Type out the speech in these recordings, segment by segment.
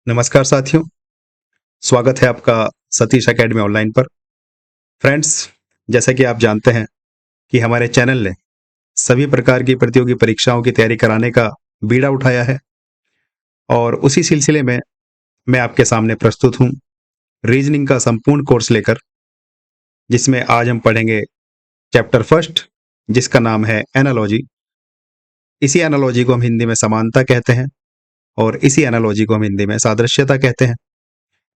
नमस्कार साथियों, स्वागत है आपका सतीश एकेडमी ऑनलाइन पर। फ्रेंड्स, जैसा कि आप जानते हैं कि हमारे चैनल ने सभी प्रकार की प्रतियोगी परीक्षाओं की तैयारी कराने का बीड़ा उठाया है और उसी सिलसिले में मैं आपके सामने प्रस्तुत हूँ रीजनिंग का संपूर्ण कोर्स लेकर, जिसमें आज हम पढ़ेंगे चैप्टर फर्स्ट, जिसका नाम है एनालॉजी। इसी एनालॉजी को हम हिंदी में समानता कहते हैं और इसी एनालॉजी को हम हिंदी में सादृश्यता कहते हैं।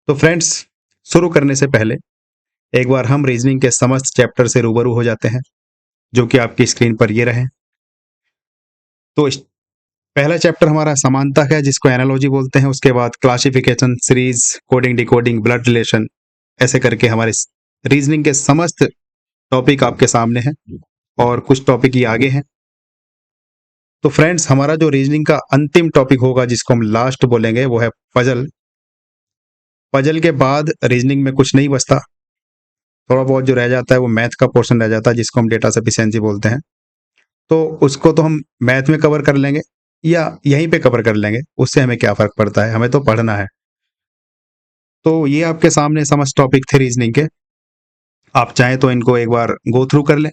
तो फ्रेंड्स, शुरू करने से पहले एक बार हम रीजनिंग के समस्त चैप्टर से रूबरू हो जाते हैं, जो कि आपकी स्क्रीन पर ये रहे। तो पहला चैप्टर हमारा समानता है, जिसको एनालॉजी बोलते हैं। उसके बाद classification, series, coding, decoding, blood relation, ऐसे करके हमारे रीजनिंग के समस्त टॉपिक आपके सामने हैं और कुछ टॉपिक ये आगे हैं। तो फ्रेंड्स, हमारा जो रीजनिंग का अंतिम टॉपिक होगा, जिसको हम लास्ट बोलेंगे, वो है पजल। पजल के बाद रीजनिंग में कुछ नहीं बचता, थोड़ा बहुत जो रह जाता है वो मैथ का पोर्शन रह जाता है, जिसको हम डेटा सफिशिएंसी बोलते हैं। तो उसको तो हम मैथ में कवर कर लेंगे या यहीं पे कवर कर लेंगे, उससे हमें क्या फर्क पड़ता है, हमें तो पढ़ना है। तो ये आपके सामने समस्त टॉपिक थे रीजनिंग के। आप चाहें तो इनको एक बार गो थ्रू कर लें।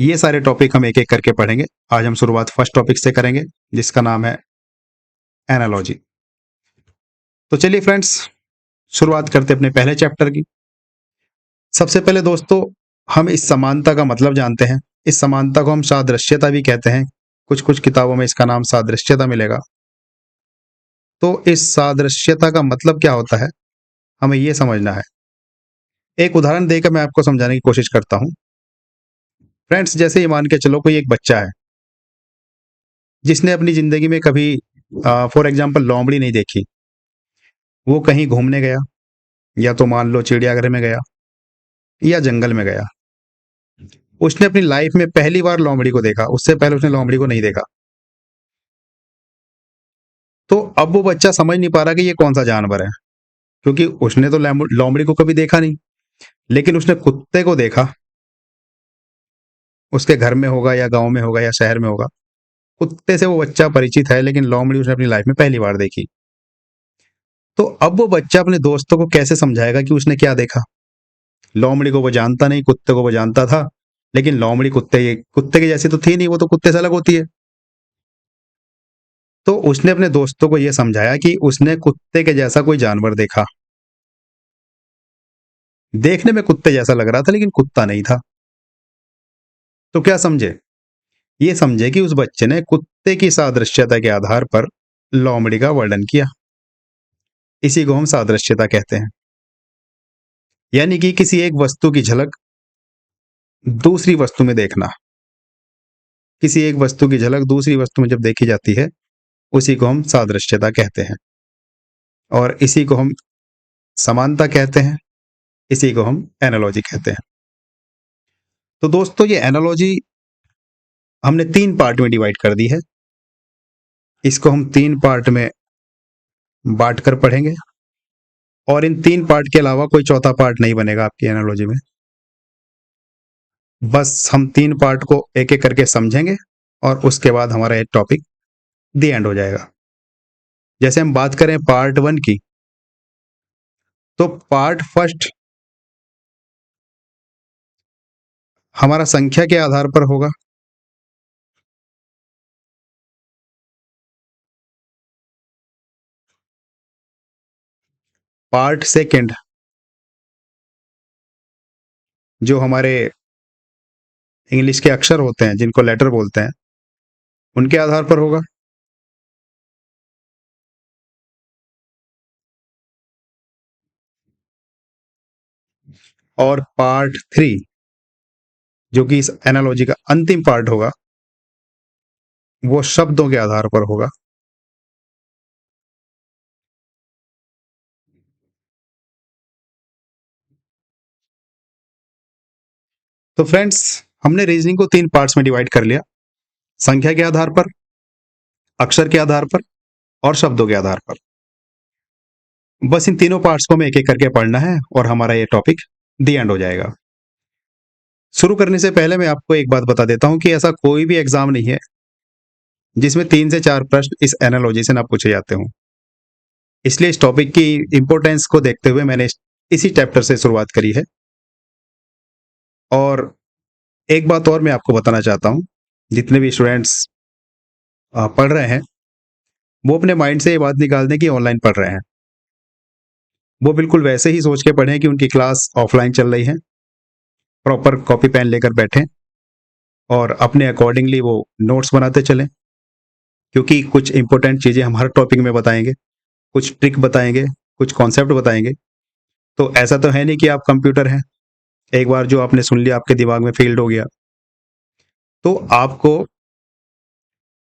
ये सारे टॉपिक हम एक एक करके पढ़ेंगे। आज हम शुरुआत फर्स्ट टॉपिक से करेंगे, जिसका नाम है एनालॉजी। तो चलिए फ्रेंड्स, शुरुआत करते अपने पहले चैप्टर की। सबसे पहले दोस्तों, हम इस समानता का मतलब जानते हैं। इस समानता को हम सादृश्यता भी कहते हैं। कुछ कुछ किताबों में इसका नाम सादृश्यता मिलेगा। तो इस सादृश्यता का मतलब क्या होता है, हमें यह समझना है। एक उदाहरण देकर मैं आपको समझाने की कोशिश करता हूं। फ्रेंड्स, जैसे ये मान के चलो कोई एक बच्चा है जिसने अपनी जिंदगी में कभी फॉर एग्जाम्पल लोमड़ी नहीं देखी। वो कहीं घूमने गया, या तो मान लो चिड़ियाघर में गया या जंगल में गया। उसने अपनी लाइफ में पहली बार लोमड़ी को देखा, उससे पहले उसने लोमड़ी को नहीं देखा। तो अब वो बच्चा समझ नहीं पा रहा कि ये कौन सा जानवर है, क्योंकि उसने तो लोमड़ी को कभी देखा नहीं। लेकिन उसने कुत्ते को देखा, उसके घर में होगा या गांव में होगा या शहर में होगा। कुत्ते से वो बच्चा परिचित है, लेकिन लोमड़ी उसने अपनी लाइफ में पहली बार देखी। तो अब वो बच्चा अपने दोस्तों को कैसे समझाएगा कि उसने क्या देखा। लोमड़ी को वो जानता नहीं, कुत्ते को वो जानता था, लेकिन लोमड़ी कुत्ते की जैसी तो थी नहीं, वो तो कुत्ते से अलग होती है। तो उसने अपने दोस्तों को यह समझाया कि उसने कुत्ते के जैसा कोई जानवर देखा। देखने में कुत्ते जैसा लग रहा था, लेकिन कुत्ता नहीं था। तो क्या समझे, ये समझे कि उस बच्चे ने कुत्ते की सादृश्यता के आधार पर लोमड़ी का वर्णन किया। इसी को हम सादृश्यता कहते हैं। यानी कि किसी एक वस्तु की झलक दूसरी वस्तु में देखना। किसी एक वस्तु की झलक दूसरी वस्तु में जब देखी जाती है, उसी को हम सादृश्यता कहते हैं और इसी को हम समानता कहते हैं। इसी को हम एनालॉजी कहते हैं। तो दोस्तों, ये एनालॉजी हमने 3 पार्ट में डिवाइड कर दी है। इसको हम 3 पार्ट में बांट कर पढ़ेंगे और इन 3 पार्ट के अलावा कोई चौथा पार्ट नहीं बनेगा आपकी एनालॉजी में। बस हम 3 पार्ट को एक एक करके समझेंगे और उसके बाद हमारा ये टॉपिक दी एंड हो जाएगा। जैसे हम बात करें पार्ट 1 की, तो पार्ट फर्स्ट हमारा संख्या के आधार पर होगा। पार्ट सेकंड जो हमारे इंग्लिश के अक्षर होते हैं, जिनको लेटर बोलते हैं, उनके आधार पर होगा। और पार्ट 3 जो कि इस एनालॉजी का अंतिम पार्ट होगा, वो शब्दों के आधार पर होगा। तो फ्रेंड्स, हमने रीजनिंग को 3 पार्ट्स में डिवाइड कर लिया। संख्या के आधार पर, अक्षर के आधार पर और शब्दों के आधार पर। बस इन तीनों पार्ट्स को हमें एक एक करके पढ़ना है और हमारा ये टॉपिक दी एंड हो जाएगा। शुरू करने से पहले मैं आपको एक बात बता देता हूं कि ऐसा कोई भी एग्जाम नहीं है जिसमें 3 से 4 प्रश्न इस एनालॉजी से ना पूछे जाते हों। इसलिए इस टॉपिक की इंपॉर्टेंस को देखते हुए मैंने इसी चैप्टर से शुरुआत करी है। और एक बात और मैं आपको बताना चाहता हूँ, जितने भी स्टूडेंट्स पढ़ रहे हैं वो अपने माइंड से ये बात निकाल दें कि ऑनलाइन पढ़ रहे हैं। वो बिल्कुल वैसे ही सोच के पढ़ें कि उनकी क्लास ऑफलाइन चल रही है, प्रॉपर कॉपी पेन लेकर बैठें और अपने अकॉर्डिंगली वो नोट्स बनाते चलें, क्योंकि कुछ इंपॉर्टेंट चीज़ें हम हर टॉपिक में बताएंगे, कुछ ट्रिक बताएंगे, कुछ कॉन्सेप्ट बताएंगे। तो ऐसा तो है नहीं कि आप कंप्यूटर हैं, एक बार जो आपने सुन लिया आपके दिमाग में फील्ड हो गया। तो आपको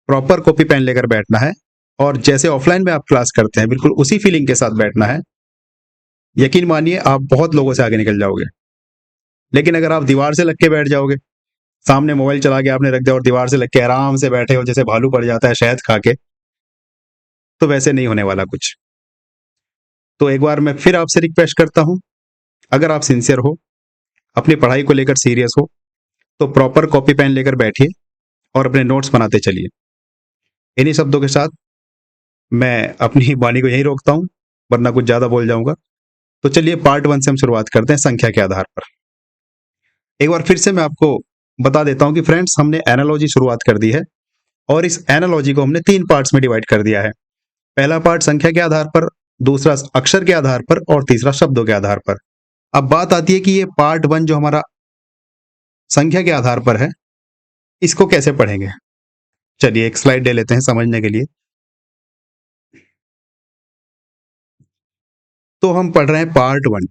प्रॉपर कॉपी पेन लेकर बैठना है और जैसे ऑफलाइन में आप क्लास करते हैं बिल्कुल उसी फीलिंग के साथ बैठना है। यकीन मानिए आप बहुत लोगों से आगे निकल जाओगे। लेकिन अगर आप दीवार से लग के बैठ जाओगे, सामने मोबाइल चला के आपने रख दिया और दीवार से लग के आराम से बैठे हो जैसे भालू पड़ जाता है शहद खा के, तो वैसे नहीं होने वाला कुछ। तो एक बार मैं फिर आपसे रिक्वेस्ट करता हूं, अगर आप सिंसियर हो, अपनी पढ़ाई को लेकर सीरियस हो, तो प्रॉपर कॉपी पेन लेकर बैठिए और अपने नोट्स बनाते चलिए। इन्हीं शब्दों के साथ मैं अपनी वाणी को यहीं रोकता हूं, वरना कुछ ज्यादा बोल जाऊंगा। तो चलिए पार्ट 1 से हम शुरुआत करते हैं संख्या के आधार पर। एक बार फिर से मैं आपको बता देता हूं कि फ्रेंड्स हमने एनालॉजी शुरुआत कर दी है और इस एनालॉजी को हमने 3 पार्ट्स में डिवाइड कर दिया है। पहला पार्ट संख्या के आधार पर, दूसरा अक्षर के आधार पर और तीसरा शब्दों के आधार पर। अब बात आती है कि ये पार्ट 1 जो हमारा संख्या के आधार पर है, इसको कैसे पढ़ेंगे। चलिए एक स्लाइड ले लेते हैं समझने के लिए। तो हम पढ़ रहे हैं पार्ट 1,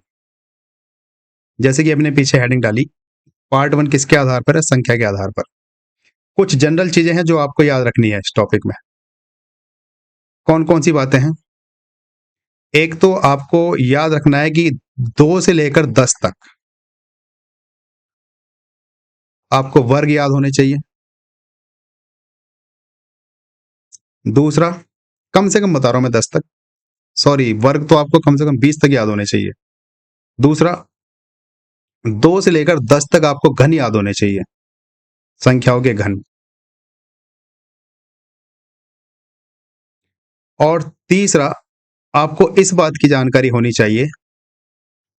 जैसे कि हमने पीछे हेडिंग डाली, पार्ट 1 किसके आधार पर है, संख्या के आधार पर। कुछ जनरल चीजें हैं जो आपको याद रखनी है इस टॉपिक में। कौन कौन सी बातें हैं? एक तो आपको याद रखना है कि 2 से लेकर 10 तक आपको वर्ग याद होने चाहिए। दूसरा, कम से कम बता रहा हूं मैं 10 तक, सॉरी वर्ग तो आपको कम से कम 20 तक याद होने चाहिए। दूसरा, 2 से लेकर 10 तक आपको घन याद होने चाहिए, संख्याओं के घन। और तीसरा, आपको इस बात की जानकारी होनी चाहिए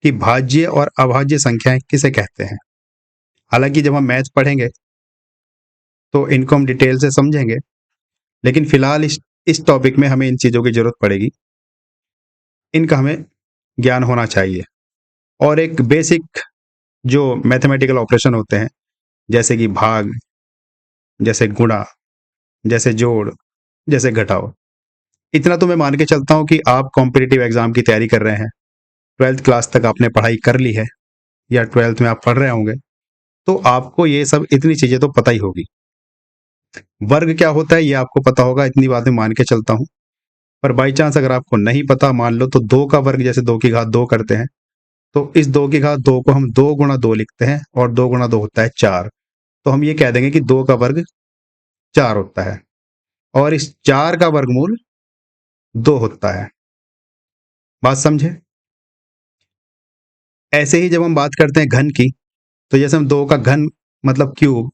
कि भाज्य और अभाज्य संख्याएं किसे कहते हैं। हालांकि जब हम मैथ पढ़ेंगे तो इनको हम डिटेल से समझेंगे, लेकिन फिलहाल इस टॉपिक में हमें इन चीज़ों की जरूरत पड़ेगी, इनका हमें ज्ञान होना चाहिए। और एक बेसिक जो मैथमेटिकल ऑपरेशन होते हैं, जैसे कि भाग, जैसे गुणा, जैसे जोड़, जैसे घटाओ, इतना तो मैं मान के चलता हूं कि आप कॉम्पिटिटिव एग्जाम की तैयारी कर रहे हैं, 12th क्लास तक आपने पढ़ाई कर ली है या 12th में आप पढ़ रहे होंगे, तो आपको ये सब इतनी चीजें तो पता ही होगी। वर्ग क्या होता है ये आपको पता होगा, इतनी बातें मान के चलता हूं। पर बाई चांस अगर आपको नहीं पता, मान लो, तो 2 का वर्ग जैसे 2 की घात 2 करते हैं, तो इस 2 की घात 2 को हम 2 गुणा 2 लिखते हैं और 2 गुणा 2 होता है 4। तो हम ये कह देंगे कि 2 का वर्ग 4 होता है और इस 4 का वर्गमूल 2 होता है। बात समझे? ऐसे ही जब हम बात करते हैं घन की, तो जैसे हम 2 का घन मतलब क्यूब,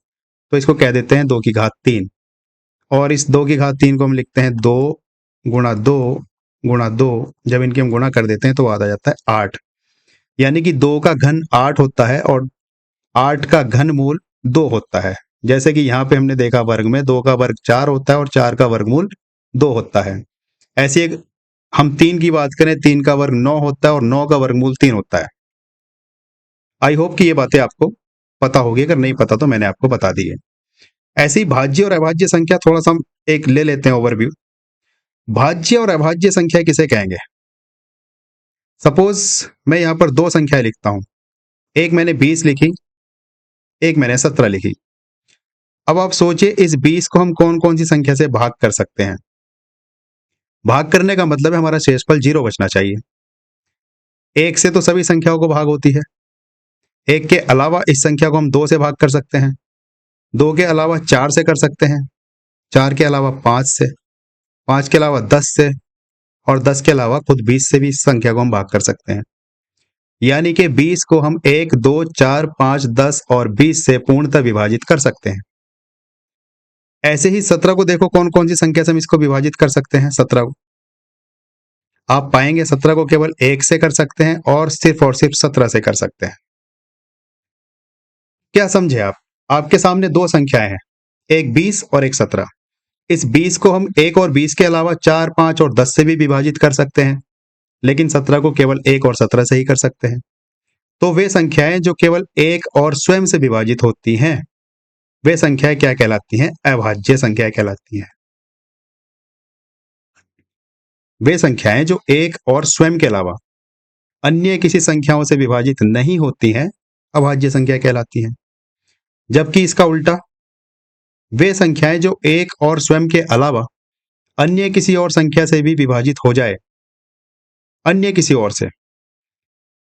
तो इसको कह देते हैं 2 की घात 3। और इस 2 की घात 3 को हम लिखते हैं 2 गुणा 2 गुणा 2। जब इनके हम गुणा कर देते हैं तो आ जाता है 8। यानी कि 2 का घन 8 होता है और 8 का घन मूल 2 होता है। जैसे कि यहाँ पे हमने देखा वर्ग में 2 का वर्ग 4 होता है और 4 का वर्गमूल 2 होता है। ऐसे एक हम 3 की बात करें, 3 का वर्ग 9 होता है और 9 का वर्गमूल 3 होता है। आई होप कि ये बातें आपको पता होगी, अगर नहीं पता तो मैंने आपको बता दी है। ऐसी भाज्य और अभाज्य संख्या थोड़ा सा हम एक ले लेते हैं ओवरव्यू। भाज्य और अभाज्य संख्या किसे कहेंगे? सपोज मैं यहां पर 2 संख्याएं लिखता हूं, एक मैंने 20 लिखी, एक मैंने 17 लिखी। अब आप सोचिए इस 20 को हम कौन कौन सी संख्या से भाग कर सकते हैं। भाग करने का मतलब है हमारा शेषफल 0 बचना चाहिए। 1 से तो सभी संख्याओं को भाग होती है, 1 के अलावा इस संख्या को हम 2 से भाग कर सकते हैं, 2 के अलावा 4 से कर सकते हैं, 4 के अलावा 5 से, 5 के अलावा 10 से और 10 के अलावा खुद 20 से भी इस संख्या को हम भाग कर सकते हैं। यानी कि 20 को हम 1, 2, 4, 5, 10 और 20 से पूर्णतः विभाजित कर सकते हैं। ऐसे ही 17 को देखो कौन कौन सी संख्या से हम इसको विभाजित कर सकते हैं। 17 को आप पाएंगे 17 को केवल 1 से कर सकते हैं और सिर्फ 17 से कर सकते हैं। क्या समझे आप? आपके सामने दो संख्याएं हैं, एक 20 और एक 17। इस 20 को हम 1 और 20 के अलावा 4, 5 और 10 से भी विभाजित कर सकते हैं, लेकिन 17 को केवल 1 और 17 से ही कर सकते हैं। तो वे संख्याएं जो केवल 1 और स्वयं से विभाजित होती हैं, वे संख्याएं क्या कहलाती हैं? अभाज्य संख्याएं कहलाती हैं। वे संख्याएं जो 1 और स्वयं के अलावा अन्य किसी संख्याओं से विभाजित नहीं होती हैं, अभाज्य संख्या कहलाती हैं। जबकि इसका उल्टा, वे संख्याएं जो 1 और स्वयं के अलावा अन्य किसी और संख्या से भी विभाजित हो जाए, अन्य किसी और से,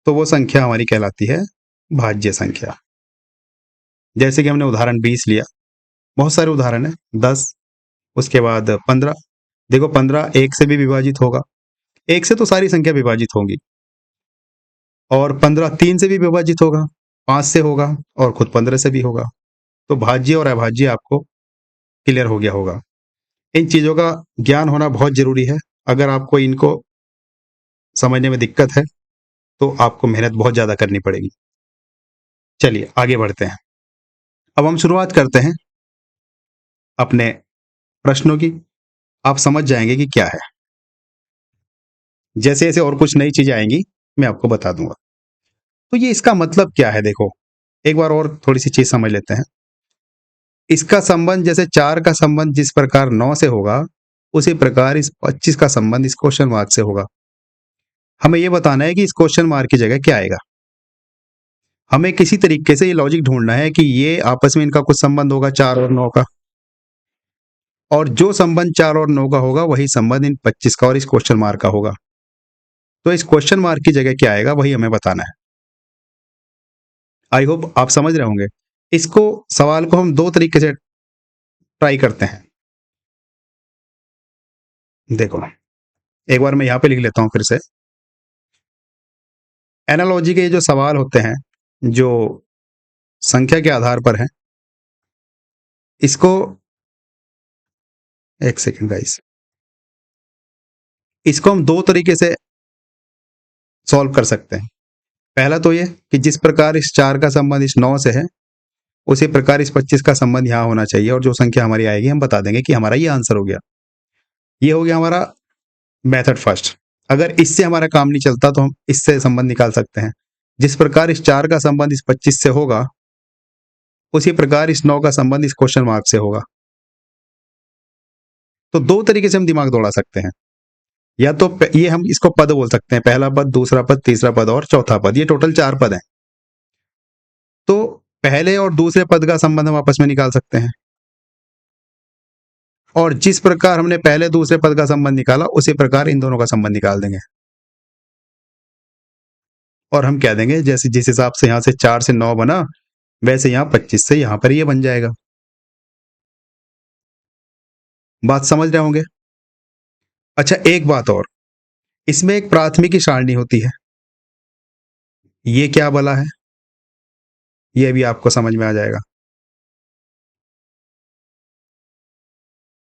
तो वो संख्या हमारी कहलाती है भाज्य संख्या। जैसे कि हमने उदाहरण 20 लिया, बहुत सारे उदाहरण है, 10, उसके बाद 15। देखो 15 1 से भी विभाजित होगा, 1 से तो सारी संख्या विभाजित होंगी, और 15 3 से भी विभाजित होगा, 5 से होगा, और खुद 15 से भी होगा। तो भाज्य और अभाज्य आपको क्लियर हो गया होगा। इन चीज़ों का ज्ञान होना बहुत जरूरी है। अगर आपको इनको समझने में दिक्कत है तो आपको मेहनत बहुत ज़्यादा करनी पड़ेगी। चलिए आगे बढ़ते हैं। अब हम शुरुआत करते हैं अपने प्रश्नों की। आप समझ जाएंगे कि क्या है। जैसे जैसे और कुछ नई चीजें आएंगी मैं आपको बता दूंगा। तो ये इसका मतलब क्या है, देखो एक बार और थोड़ी सी चीज समझ लेते हैं। इसका संबंध जैसे 4 का संबंध जिस प्रकार 9 से होगा, उसी प्रकार इस 25 का संबंध इस क्वेश्चन मार्क से होगा। हमें यह बताना है कि इस क्वेश्चन मार्क की जगह क्या आएगा। हमें किसी तरीके से ये लॉजिक ढूंढना है कि ये आपस में इनका कुछ संबंध होगा 4 और 9 का, और जो संबंध 4 और 9 का होगा वही संबंध इन 25 का और इस क्वेश्चन मार्क का होगा। तो इस क्वेश्चन मार्क की जगह क्या आएगा वही हमें बताना है। आई होप आप समझ रहे होंगे। इसको सवाल को हम दो तरीके से ट्राई करते हैं। देखो एक बार मैं यहां पे लिख लेता हूं फिर से। एनालॉजी के ये जो सवाल होते हैं जो संख्या के आधार पर हैं, इसको एक सेकंड गाइस, इसको हम दो तरीके से सॉल्व कर सकते हैं। पहला तो ये कि जिस प्रकार इस 4 का संबंध इस 9 से है, उसी प्रकार इस 25 का संबंध यहां होना चाहिए, और जो संख्या हमारी आएगी हम बता देंगे कि हमारा ये आंसर हो गया। ये हो गया हमारा मेथड फर्स्ट। अगर इससे हमारा काम नहीं चलता तो हम इससे संबंध निकाल सकते हैं। जिस प्रकार इस 4 का संबंध इस 25 से होगा, उसी प्रकार इस 9 का संबंध इस क्वेश्चन मार्क से होगा। तो दो तरीके से हम दिमाग दौड़ा सकते हैं। या तो ये हम इसको पद बोल सकते हैं, पहला पद, दूसरा पद, तीसरा पद और चौथा पद। ये टोटल 4 पद हैं। तो पहले और दूसरे पद का संबंध हम आपस में निकाल सकते हैं, और जिस प्रकार हमने पहले दूसरे पद का संबंध निकाला उसी प्रकार इन दोनों का संबंध निकाल देंगे। और हम कह देंगे जैसे जिस हिसाब से यहां से 4 से 9 बना, वैसे यहां 25 से यहां पर ये बन जाएगा। बात समझ रहे होंगे? अच्छा एक बात और, इसमें एक प्राथमिकी सारणी होती है। ये क्या बला है ये भी आपको समझ में आ जाएगा।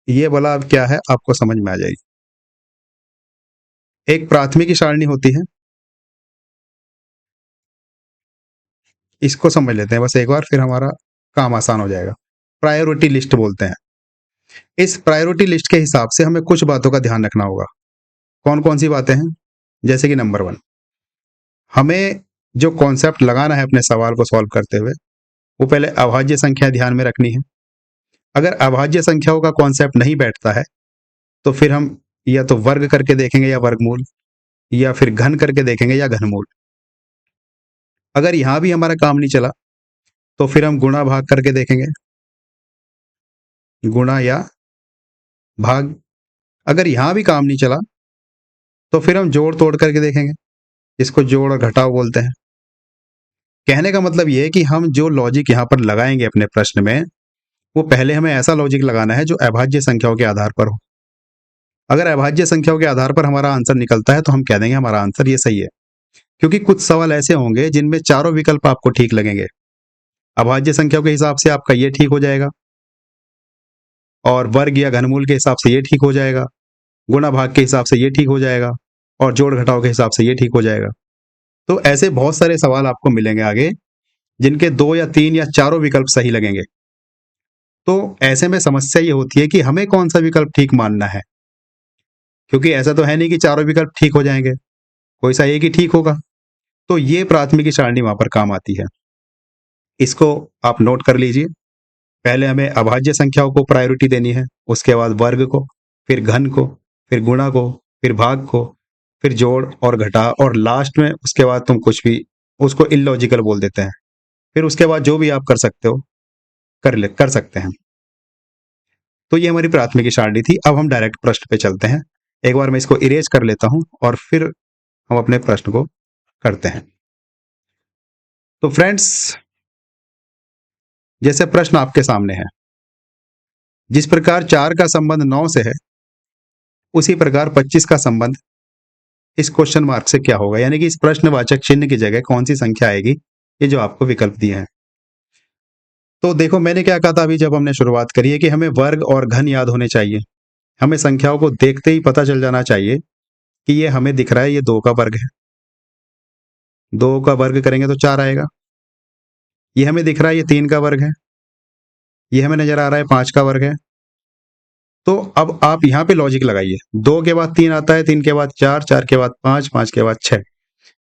ये बला अब क्या है आपको समझ में आ जाएगी। एक प्राथमिकी सारणी होती है, इसको समझ लेते हैं बस एक बार, फिर हमारा काम आसान हो जाएगा। प्रायोरिटी लिस्ट बोलते हैं। इस प्रायोरिटी लिस्ट के हिसाब से हमें कुछ बातों का ध्यान रखना होगा। कौन कौन सी बातें हैं? जैसे कि नंबर 1, हमें जो कॉन्सेप्ट लगाना है अपने सवाल को सॉल्व करते हुए, वो पहले अभाज्य संख्या ध्यान में रखनी है। अगर अभाज्य संख्याओं का कॉन्सेप्ट नहीं बैठता है तो फिर हम या तो वर्ग करके देखेंगे या वर्गमूल, या फिर घन करके देखेंगे या घनमूल। अगर यहां भी हमारा काम नहीं चला तो फिर हम गुणा भाग करके देखेंगे, गुणा या भाग। अगर यहां भी काम नहीं चला तो फिर हम जोड़ तोड़ करके देखेंगे, जिसको जोड़ और घटाव बोलते हैं। कहने का मतलब ये है कि हम जो लॉजिक यहां पर लगाएंगे अपने प्रश्न में, वो पहले हमें ऐसा लॉजिक लगाना है जो अभाज्य संख्याओं के आधार पर हो। अगर अभाज्य संख्याओं के आधार पर हमारा आंसर निकलता है तो हम कह देंगे हमारा आंसर ये सही है। क्योंकि कुछ सवाल ऐसे होंगे जिनमें चारों विकल्प आपको ठीक लगेंगे। अभाज्य संख्याओं के हिसाब से आपका ये ठीक हो जाएगा, और वर्ग या घनमूल के हिसाब से ये ठीक हो जाएगा, गुणा भाग के हिसाब से ये ठीक हो जाएगा, और जोड़ घटाव के हिसाब से ये ठीक हो जाएगा। तो ऐसे बहुत सारे सवाल आपको मिलेंगे आगे, जिनके 2 या 3 या चारों विकल्प सही लगेंगे। तो ऐसे में समस्या ये होती है कि हमें कौन सा विकल्प ठीक मानना है, क्योंकि ऐसा तो है नहीं कि चारों विकल्प ठीक हो जाएंगे, कोई सा एक ही ठीक होगा। तो ये प्राथमिकी सारणी वहां पर काम आती है। इसको आप नोट कर लीजिए। पहले हमें अभाज्य संख्याओं को प्रायोरिटी देनी है, उसके बाद वर्ग को, फिर घन को, फिर गुणा को, फिर भाग को, फिर जोड़ और घटा, और लास्ट में उसके बाद तुम कुछ भी उसको इलॉजिकल बोल देते हैं। फिर उसके बाद जो भी आप कर सकते हो कर सकते हैं। तो ये हमारी प्राथमिकी सारणी थी। अब हम डायरेक्ट प्रश्न पे चलते हैं। एक बार मैं इसको इरेज कर लेता हूं और फिर हम अपने प्रश्न को करते हैं। तो फ्रेंड्स, जैसे प्रश्न आपके सामने है, जिस प्रकार 4 का संबंध 9 से है, उसी प्रकार 25 का संबंध इस क्वेश्चन मार्क से क्या होगा, यानी कि इस प्रश्नवाचक चिन्ह की जगह कौन सी संख्या आएगी, ये जो आपको विकल्प दिए हैं। तो देखो, मैंने क्या कहा था अभी जब हमने शुरुआत करी है कि हमें वर्ग और घन याद होने चाहिए। हमें संख्याओं को देखते ही पता चल जाना चाहिए कि ये हमें दिख रहा है, ये 2 का वर्ग है। 2 का वर्ग करेंगे तो 4 आएगा। ये हमें दिख रहा है, ये 3 का वर्ग है। ये हमें नजर आ रहा है 5 का वर्ग है। तो अब आप यहाँ पे लॉजिक लगाइए। 2 के बाद 3 आता है, 3 के बाद 4, 4 के बाद 5, 5 के बाद 6।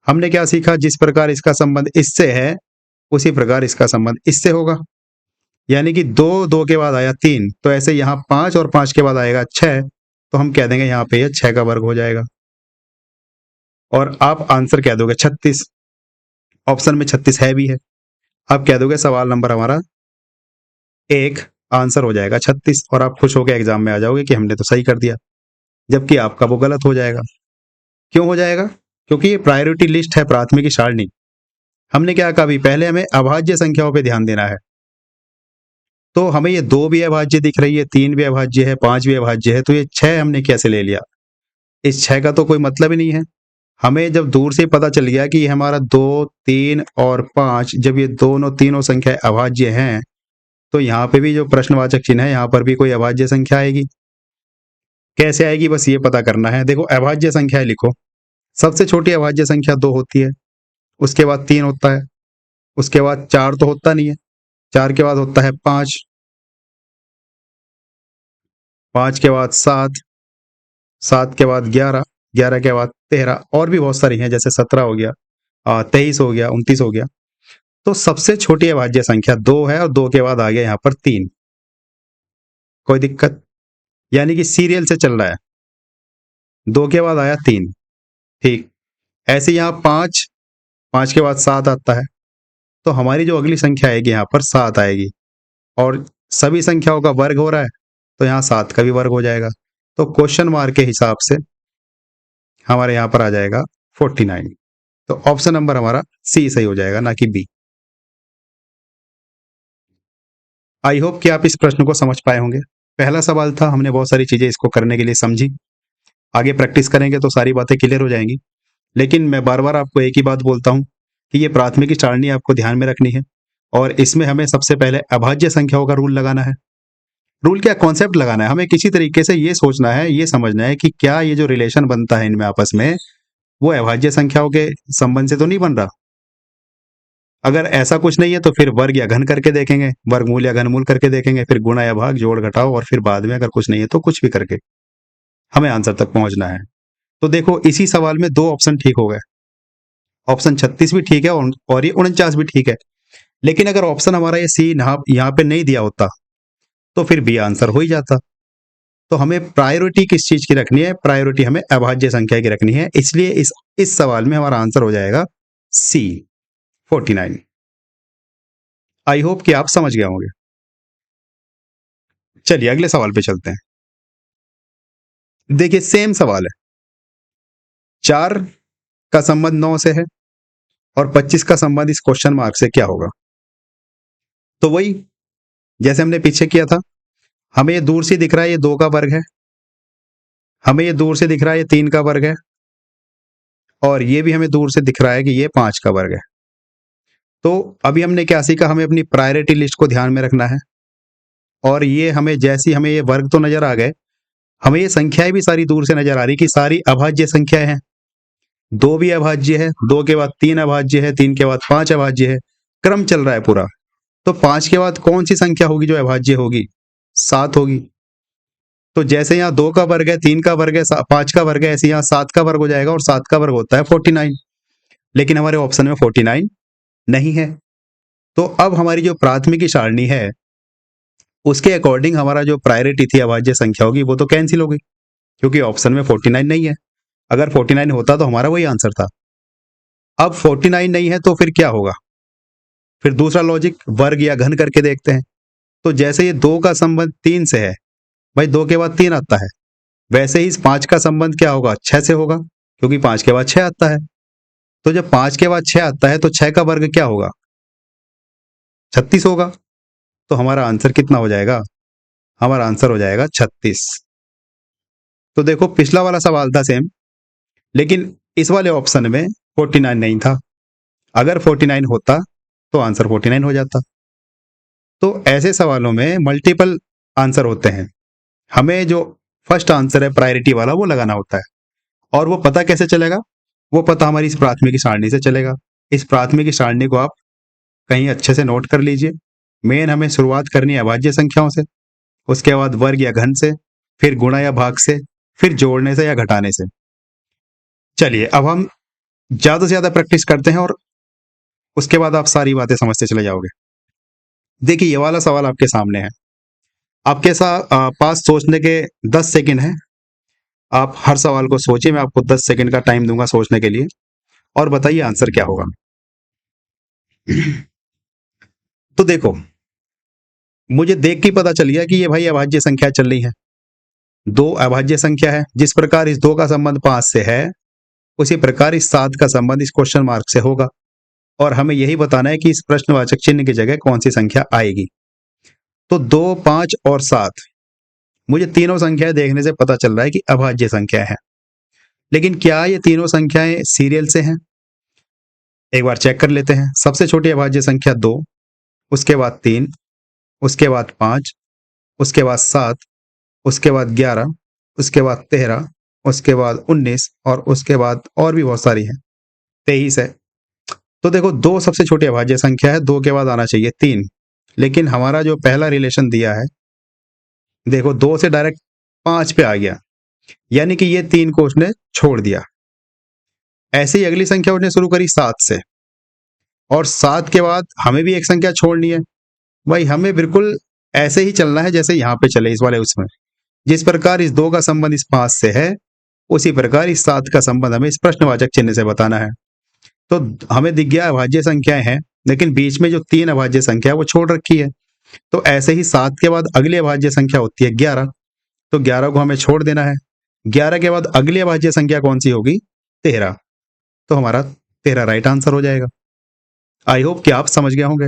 हमने क्या सीखा, जिस प्रकार इसका संबंध इससे है, उसी प्रकार इसका संबंध इससे होगा। यानी कि 2, 2 के बाद आया 3, तो ऐसे यहाँ 5 और 5 के बाद आएगा 6, तो हम कह देंगे यहाँ पे ये 6 का वर्ग हो जाएगा। और आप आंसर कह दोगे 36। ऑप्शन में 36 है भी है। आप कह दोगे सवाल नंबर हमारा 1 आंसर हो जाएगा 36, और आप खुश होकर एग्जाम में आ जाओगे कि हमने तो सही कर दिया, जबकि आपका वो गलत हो जाएगा। क्यों हो जाएगा? क्योंकि ये प्रायोरिटी लिस्ट है, प्राथमिकी सारणी। हमने क्या कहा, अभी पहले हमें अभाज्य संख्याओं पे ध्यान देना है। तो हमें ये 2 भी अभाज्य दिख रही है, 3 भी अभाज्य है, 5 भी अभाज्य है, तो ये 6 हमने कैसे ले लिया? इस 6 का तो कोई मतलब ही नहीं है। हमें जब दूर से पता चल गया कि ये हमारा 2, 3 और 5, जब ये दोनों तीनों संख्या अभाज्य हैं, तो यहाँ पे भी जो प्रश्नवाचक चिन्ह है, यहाँ पर भी कोई अभाज्य संख्या आएगी। कैसे आएगी, बस ये पता करना है। देखो, अभाज्य संख्या लिखो। सबसे छोटी अभाज्य संख्या 2 होती है, उसके बाद 3 होता है, उसके बाद 4 तो होता नहीं है, 4 के बाद होता है 5, 5 के बाद 7, 7 के बाद 11, 11 के बाद 13, और भी बहुत सारी हैं, जैसे 17 हो गया, 23 हो गया, 29 हो गया। तो सबसे छोटी अभाज्य संख्या 2 है, और 2 के बाद आ गया यहाँ पर 3। कोई दिक्कत? यानी कि सीरियल से चल रहा है। 2 के बाद आया 3, ठीक। ऐसे यहाँ 5, 5 के बाद 7 आता है, तो हमारी जो अगली संख्या आएगी यहाँ पर 7 आएगी, और सभी संख्याओं का वर्ग हो रहा है, तो यहाँ 7 का भी वर्ग हो जाएगा। तो क्वेश्चन मार्क के हिसाब से हमारे यहाँ पर आ जाएगा 49। तो ऑप्शन नंबर हमारा सी सही हो जाएगा, ना कि बी। आई होप कि आप इस प्रश्न को समझ पाए होंगे। पहला सवाल था, हमने बहुत सारी चीजें इसको करने के लिए समझी। आगे प्रैक्टिस करेंगे तो सारी बातें क्लियर हो जाएंगी। लेकिन मैं बार बार आपको एक ही बात बोलता हूं कि ये प्राथमिकी सारणी आपको ध्यान में रखनी है, और इसमें हमें सबसे पहले अभाज्य संख्याओं का रूल लगाना है। रूल क्या, कॉन्सेप्ट लगाना है। हमें किसी तरीके से ये सोचना है, ये समझना है कि क्या ये जो रिलेशन बनता है इनमें आपस में, वो अभाज्य संख्याओं के संबंध से तो नहीं बन रहा। अगर ऐसा कुछ नहीं है तो फिर वर्ग या घन करके देखेंगे, वर्गमूल या घनमूल करके देखेंगे, फिर गुणा या भाग, जोड़ घटाओ, और फिर बाद में अगर कुछ नहीं है तो कुछ भी करके हमें आंसर तक पहुंचना है। तो देखो, इसी सवाल में 2 ऑप्शन ठीक हो गए। ऑप्शन 36 भी ठीक है, और ये 49 भी ठीक है। लेकिन अगर ऑप्शन हमारा ये सी यहाँ पे नहीं दिया होता, तो फिर बी आंसर हो ही जाता। तो हमें प्रायोरिटी किस चीज की रखनी है? प्रायोरिटी हमें अभाज्य संख्या की रखनी है। इसलिए इस सवाल में हमारा आंसर हो जाएगा सी, 49। आई होप कि आप समझ गए होंगे। चलिए अगले सवाल पे चलते हैं। देखिए, सेम सवाल है। 4 का संबंध 9 से है, और 25 का संबंध इस क्वेश्चन मार्क से क्या होगा? तो वही जैसे हमने पीछे किया था, हमें ये दूर से दिख रहा है, ये 2 का वर्ग है। हमें ये दूर से दिख रहा है, ये 3 का वर्ग है। और ये भी हमें दूर से दिख रहा है कि ये 5 का वर्ग है। तो अभी हमने क्या सीखा, हमें अपनी प्रायोरिटी लिस्ट को ध्यान में रखना है। और ये हमें जैसी हमें ये वर्ग तो नजर आ गए, हमें ये संख्याएं भी सारी दूर से नजर आ रही कि सारी अभाज्य संख्याएं हैं। 2 भी अभाज्य है, 2 के बाद 3 अभाज्य है, 3 के बाद 5 अभाज्य है, क्रम चल रहा है पूरा। तो 5 के बाद कौन सी संख्या होगी जो अभाज्य होगी? 7 होगी। तो जैसे यहाँ 2 का वर्ग है, 3 का वर्ग है, 5 का वर्ग है, ऐसे यहाँ 7 का वर्ग हो जाएगा, और 7 का वर्ग होता है 49। लेकिन हमारे ऑप्शन में 49 नहीं है। तो अब हमारी जो प्राथमिक सारणी है उसके अकॉर्डिंग हमारा जो प्रायोरिटी थी अभाज्य संख्या होगी वो तो कैंसिल हो गई, क्योंकि ऑप्शन में 49 नहीं है। अगर 49 होता तो हमारा वही आंसर था। अब 49 नहीं है तो फिर क्या होगा? फिर दूसरा लॉजिक वर्ग या घन करके देखते हैं। तो जैसे ये 2 का संबंध 3 से है, भाई 2 के बाद 3 आता है, वैसे ही इस 5 का संबंध क्या होगा? 6 से होगा, क्योंकि 5 के बाद 6 आता है। तो जब 5 के बाद 6 आता है तो 6 का वर्ग क्या होगा? 36 होगा। तो हमारा आंसर कितना हो जाएगा? हमारा आंसर हो जाएगा 36। तो देखो पिछला वाला सवाल था सेम, लेकिन इस वाले ऑप्शन में 49 नहीं था। अगर 49 होता तो आंसर 49 हो जाता। तो ऐसे सवालों में मल्टीपल आंसर होते हैं, हमें जो फर्स्ट आंसर है प्रायोरिटी वाला वो लगाना होता है। और वो पता कैसे चलेगा? वो पता हमारी इस प्राथमिक सारणी से चलेगा। इस प्राथमिक सारणी को आप कहीं अच्छे से नोट कर लीजिए। मेन हमें शुरुआत करनी है अभाज्य संख्याओं से, उसके बाद वर्ग या घन से, फिर गुणा या भाग से, फिर जोड़ने से या घटाने से। चलिए अब हम ज्यादा से ज्यादा प्रैक्टिस करते हैं और उसके बाद आप सारी बातें समझते चले जाओगे। देखिए ये वाला सवाल आपके सामने है, आपके पास सोचने के 10 सेकंड हैं। आप हर सवाल को सोचिए, मैं आपको 10 सेकंड का टाइम दूंगा सोचने के लिए, और बताइए आंसर क्या होगा। तो देखो मुझे देख के पता चल गया कि ये भाई अभाज्य संख्या चल रही है, 2 अभाज्य संख्या है। जिस प्रकार इस 2 का संबंध 5 से है उसी प्रकार इस 7 का संबंध इस क्वेश्चन मार्क से होगा, और हमें यही बताना है कि इस प्रश्नवाचक चिन्ह की जगह कौन सी संख्या आएगी। तो 2, 5 और 7, मुझे तीनों संख्याएं देखने से पता चल रहा है कि अभाज्य संख्या है। लेकिन क्या ये तीनों संख्याएं सीरियल से हैं? एक बार चेक कर लेते हैं। सबसे छोटी अभाज्य संख्या 2, उसके बाद 3, उसके बाद 5, उसके बाद 7, उसके बाद 11, उसके बाद 13, उसके बाद 19, और उसके बाद और भी बहुत सारी हैं, 23 है। तो देखो 2 सबसे छोटी अभाज्य संख्या है, 2 के बाद आना चाहिए 3, लेकिन हमारा जो पहला रिलेशन दिया है देखो 2 से डायरेक्ट 5 पे आ गया, यानी कि ये 3 को उसने छोड़ दिया। ऐसे ही अगली संख्या उसने शुरू करी 7 से, और 7 के बाद हमें भी एक संख्या छोड़नी है। भाई हमें बिल्कुल ऐसे ही चलना है जैसे यहाँ पे चले इस वाले उसमें। जिस प्रकार इस 2 का संबंध इस 5 से है उसी प्रकार इस 7 का संबंध हमें इस प्रश्नवाचक चिन्ह से बताना है। तो हमें दिख गया अभाज्य संख्याएं हैं, लेकिन बीच में जो 3 अभाज्य संख्या है वो छोड़ रखी है। तो ऐसे ही 7 के बाद अगली अभाज्य संख्या होती है 11, तो 11 को हमें छोड़ देना है। 11 के बाद अगली अभाज्य संख्या कौन सी होगी? 13। तो हमारा 13 राइट आंसर हो जाएगा। आई होप कि आप समझ गए होंगे।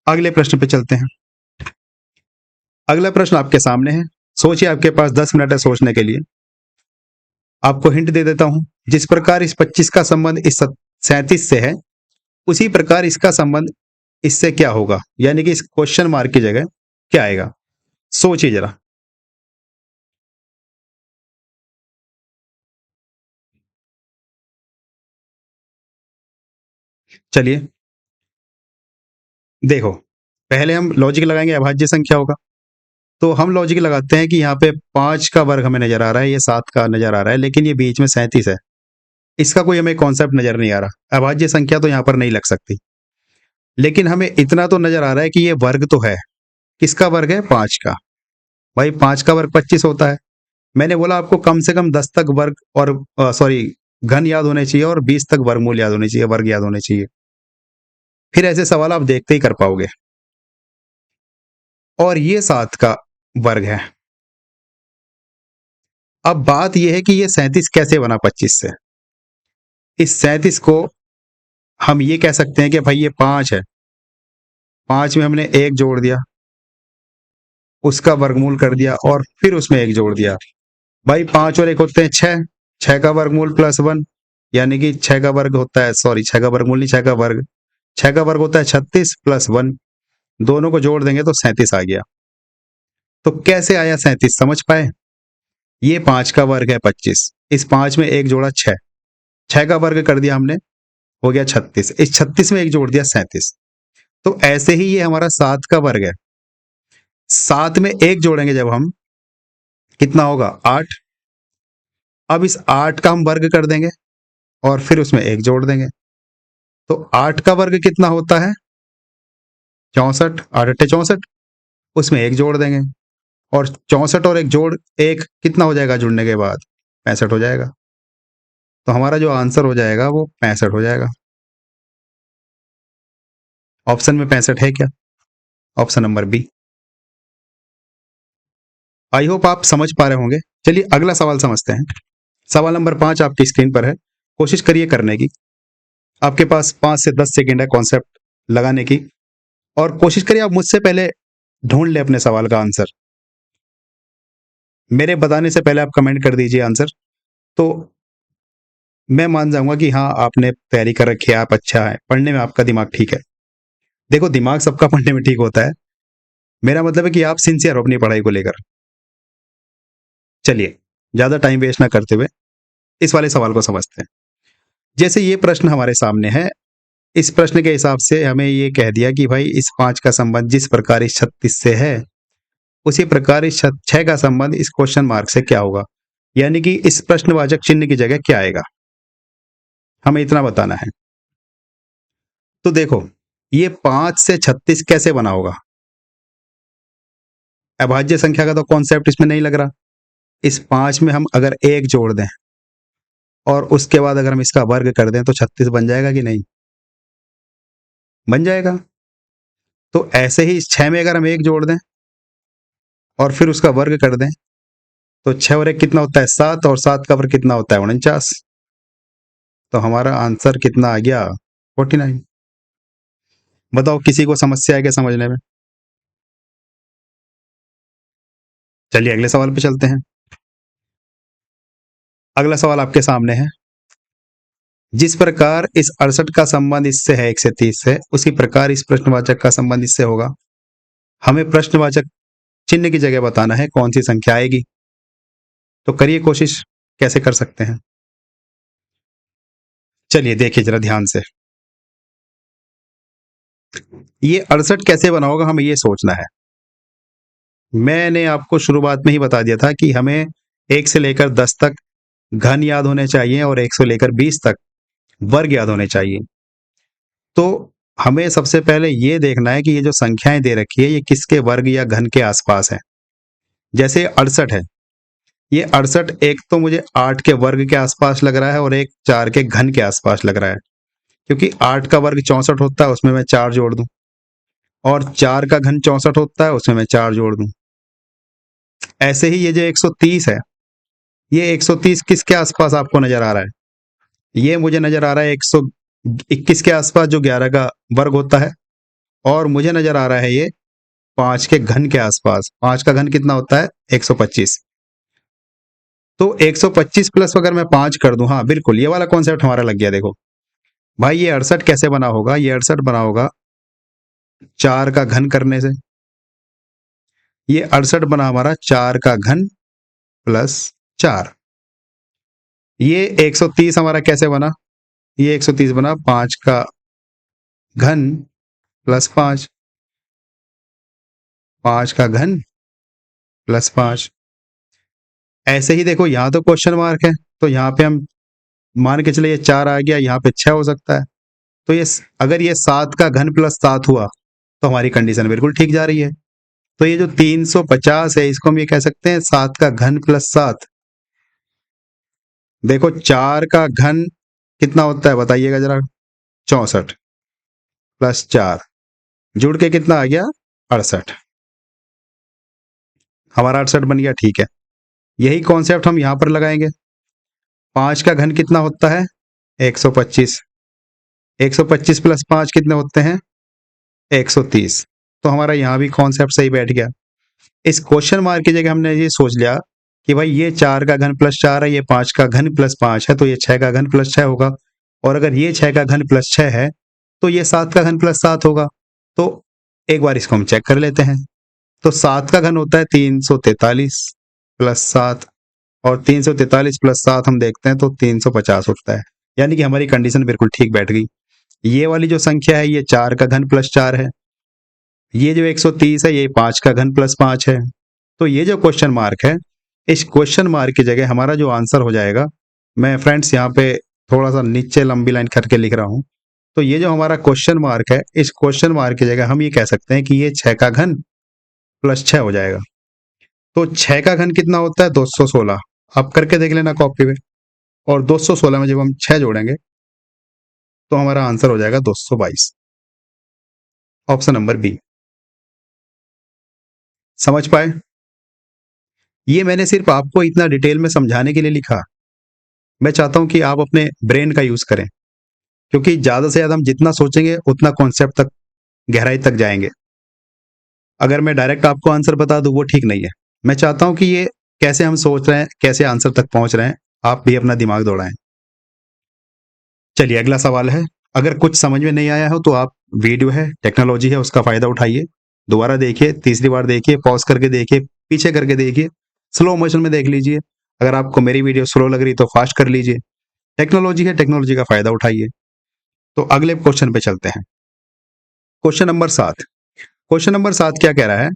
अगले प्रश्न पे चलते हैं। अगला प्रश्न आपके सामने है, सोचिए, आपके पास 10 मिनट है सोचने के लिए। आपको हिंट दे देता हूं, जिस प्रकार इस 25 का संबंध इस 37 से है उसी प्रकार इसका संबंध इससे क्या होगा, यानी कि इस क्वेश्चन मार्क की जगह क्या आएगा। सोचिए जरा। चलिए देखो, पहले हम लॉजिक लगाएंगे अभाज्य संख्या होगा, तो हम लॉजिक लगाते हैं कि यहाँ पे 5 का वर्ग हमें नजर आ रहा है, ये 7 का नजर आ रहा है, लेकिन ये बीच में 37 है, इसका कोई हमें कॉन्सेप्ट नजर नहीं आ रहा। अभाज्य संख्या तो यहाँ पर नहीं लग सकती, लेकिन हमें इतना तो नजर आ रहा है कि ये वर्ग तो है। किसका वर्ग है? 5 का। भाई 5 का वर्ग 25 होता है। मैंने बोला आपको कम से कम 10 तक वर्ग और सॉरी घन याद होने चाहिए और 20 तक वर्गमूल याद होने चाहिए, वर्ग याद होने चाहिए, फिर ऐसे सवाल आप देखते ही कर पाओगे। और ये 7 का वर्ग है। अब बात यह है कि ये 37 कैसे बना 25 से। इस 37 को हम ये कह सकते हैं कि भाई ये 5 है, 5 में हमने 1 जोड़ दिया, उसका वर्गमूल कर दिया और फिर उसमें 1 जोड़ दिया। भाई 5 और 1 होते हैं 6, 6 का वर्गमूल प्लस 1, यानी कि 6 का वर्ग होता है, सॉरी 6 का वर्गमूल नहीं, 6 का वर्ग, 6 का वर्ग होता है 36 प्लस 1, दोनों को जोड़ देंगे तो 37 आ गया। तो कैसे आया 37 समझ पाए? ये 5 का वर्ग है 25, इस 5 में 1 जोड़ा 6, 6 का वर्ग कर दिया हमने, हो गया 36। इस 36 में एक जोड़ दिया 37। तो ऐसे ही ये हमारा 7 का वर्ग है, 7 में एक जोड़ेंगे जब हम, कितना होगा 8। अब इस 8 का हम वर्ग कर देंगे और फिर उसमें एक जोड़ देंगे, तो 8 का वर्ग कितना होता है 64, 8 अट्ठे 64, उसमें एक जोड़ देंगे और 64 और एक जोड़ एक कितना हो जाएगा जुड़ने के बाद 65 हो जाएगा। तो हमारा जो आंसर हो जाएगा वो 65 हो जाएगा। ऑप्शन में 65 है क्या? Option number B. I hope आप समझ पा रहे होंगे। चलिए अगला सवाल समझते हैं। सवाल नंबर 5 आपकी स्क्रीन पर है, कोशिश करिए करने की। आपके पास 5 से 10 सेकेंड है कॉन्सेप्ट लगाने की, और कोशिश करिए आप मुझसे पहले ढूंढ ले अपने सवाल का आंसर। मेरे बताने से पहले आप कमेंट कर दीजिए आंसर, तो मैं मान जाऊंगा कि हाँ आपने तैयारी कर रखी है, आप अच्छा है, पढ़ने में आपका दिमाग ठीक है। देखो दिमाग सबका पढ़ने में ठीक होता है, मेरा मतलब है कि आप सिंसियर हो अपनी पढ़ाई को लेकर। चलिए ज्यादा टाइम वेस्ट ना करते हुए इस वाले सवाल को समझते हैं। जैसे ये प्रश्न हमारे सामने है, इस प्रश्न के हिसाब से हमें ये कह दिया कि भाई इस 5 का संबंध जिस प्रकार इस 36 से है, उसी प्रकार इस 6 का संबंध इस क्वेश्चन मार्क से क्या होगा, यानी कि इस प्रश्नवाचक चिन्ह की जगह क्या आएगा, हमें इतना बताना है। तो देखो ये 5 से 36 कैसे बना होगा, अभाज्य संख्या का तो कॉन्सेप्ट इसमें नहीं लग रहा। इस 5 में हम अगर एक जोड़ दें और उसके बाद अगर हम इसका वर्ग कर दें तो 36 बन जाएगा कि नहीं? बन जाएगा। तो ऐसे ही इस 6 में अगर हम एक जोड़ दें और फिर उसका वर्ग कर दें तो 6 और 1 कितना होता है 7, और 7 का वर्ग कितना होता है 49। तो हमारा आंसर कितना आ गया 49। बताओ किसी को समस्या है क्या समझने में? चलिए अगले सवाल पे चलते हैं। अगला सवाल आपके सामने है, जिस प्रकार इस 68 का संबंध इससे है 1 से 30 से, उसी प्रकार इस प्रश्नवाचक का संबंध इससे होगा। हमें प्रश्नवाचक चिन्ह की जगह बताना है कौन सी संख्या आएगी। तो करिए कोशिश, कैसे कर सकते हैं? चलिए देखिए जरा ध्यान से, ये 68 कैसे बना होगा हमें ये सोचना है। मैंने आपको शुरुआत में ही बता दिया था कि हमें 1 से लेकर 10 तक घन याद होने चाहिए और 1 से लेकर 20 तक वर्ग याद होने चाहिए। तो हमें सबसे पहले ये देखना है कि ये जो संख्याएं दे रखी है ये किसके वर्ग या घन के आसपास है। जैसे 68 है, ये 68 एक तो मुझे 8 के वर्ग के आसपास लग रहा है और एक 4 के घन के आसपास लग रहा है, क्योंकि 8 का वर्ग 64 होता है, उसमें मैं 4 जोड़ दूं, और 4 का घन 64 होता है, उसमें मैं 4 जोड़ दूं। ऐसे ही ये जो 130 है, ये 130 किसके आसपास आपको नजर आ रहा है? ये मुझे नजर आ रहा है 121 के आसपास, जो 11 का वर्ग होता है, और मुझे नजर आ रहा है ये 5 के घन के आसपास। 5 का घन कितना होता है 125। तो 125 प्लस अगर मैं 5 कर दूं, हाँ बिल्कुल ये वाला कॉन्सेप्ट हमारा लग गया। देखो भाई ये 68 कैसे बना होगा, ये 68 बना होगा 4 का घन करने से। ये 68 बना हमारा 4 का घन प्लस 4। ये 130 हमारा कैसे बना, ये 130 बना 5 का घन प्लस 5, 5 का घन प्लस 5। ऐसे ही देखो यहाँ तो क्वेश्चन मार्क है, तो यहाँ पे हम मान के चले ये 4 आ गया, यहाँ पे 6 हो सकता है। तो ये अगर ये 7 का घन प्लस 7 हुआ तो हमारी कंडीशन बिल्कुल ठीक जा रही है। तो ये जो 350 है इसको हम ये कह सकते हैं 7 का घन प्लस 7। देखो 4 का घन कितना होता है बताइएगा जरा, 64 प्लस 4 जुड़ के कितना आ गया 68। हमारा 68 बन गया, ठीक है। यही कॉन्सेप्ट हम यहां पर लगाएंगे। 5 का घन कितना होता है 125, 125 प्लस 5 कितने होते हैं 130। तो हमारा यहाँ भी कॉन्सेप्ट सही बैठ गया। इस क्वेश्चन मार्क की जगह हमने ये सोच लिया कि भाई ये 4 का घन प्लस 4 है, ये 5 का घन प्लस 5 है, तो ये 6 का घन प्लस 6 होगा, और अगर ये 6 का घन प्लस 6 है तो ये 7 का घन प्लस 7 होगा। तो एक बार इसको हम चेक कर लेते हैं। तो 7 का घन होता है 343 प्लस 7, और 343 प्लस 7 हम देखते हैं तो 350 होता है। यानी कि हमारी कंडीशन बिल्कुल ठीक बैठ गई। ये वाली जो संख्या है ये 4 का घन प्लस 4 है। ये जो 130 है ये 5 का घन प्लस 5 है। तो ये जो क्वेश्चन मार्क है, इस क्वेश्चन मार्क की जगह हमारा जो आंसर हो जाएगा, मैं फ्रेंड्स यहाँ पे थोड़ा सा नीचे लंबी लाइन करके लिख रहा हूँ। तो ये जो हमारा क्वेश्चन मार्क है, इस क्वेश्चन मार्क की जगह हम ये कह सकते हैं कि ये 6 का घन प्लस 6 हो जाएगा। तो 6 का घन कितना होता है? 216। आप करके देख लेना कॉपी पे। और 216 में जब हम 6 जोड़ेंगे तो हमारा आंसर हो जाएगा 222। Option number B. समझ पाए? ये मैंने सिर्फ आपको इतना डिटेल में समझाने के लिए लिखा। मैं चाहता हूं कि आप अपने ब्रेन का यूज करें, क्योंकि ज्यादा से ज्यादा हम जितना सोचेंगे उतना कॉन्सेप्ट तक, गहराई तक जाएंगे। अगर मैं डायरेक्ट आपको आंसर बता दूं वो ठीक नहीं है। मैं चाहता हूं कि ये कैसे हम सोच रहे हैं, कैसे आंसर तक पहुंच रहे हैं, आप भी अपना दिमाग दौड़ाएं। चलिए अगला सवाल है। अगर कुछ समझ में नहीं आया हो तो आप, वीडियो है, टेक्नोलॉजी है, उसका फायदा उठाइए, दोबारा देखिए, तीसरी बार देखिए, पॉज करके देखिए, पीछे करके देखिए, स्लो मोशन में देख लीजिए। अगर आपको मेरी वीडियो स्लो लग रही तो फास्ट कर लीजिए। टेक्नोलॉजी है, टेक्नोलॉजी का फायदा उठाइए। तो अगले क्वेश्चन पे चलते हैं। Question number 7। क्वेश्चन नंबर 7 क्या कह रहा है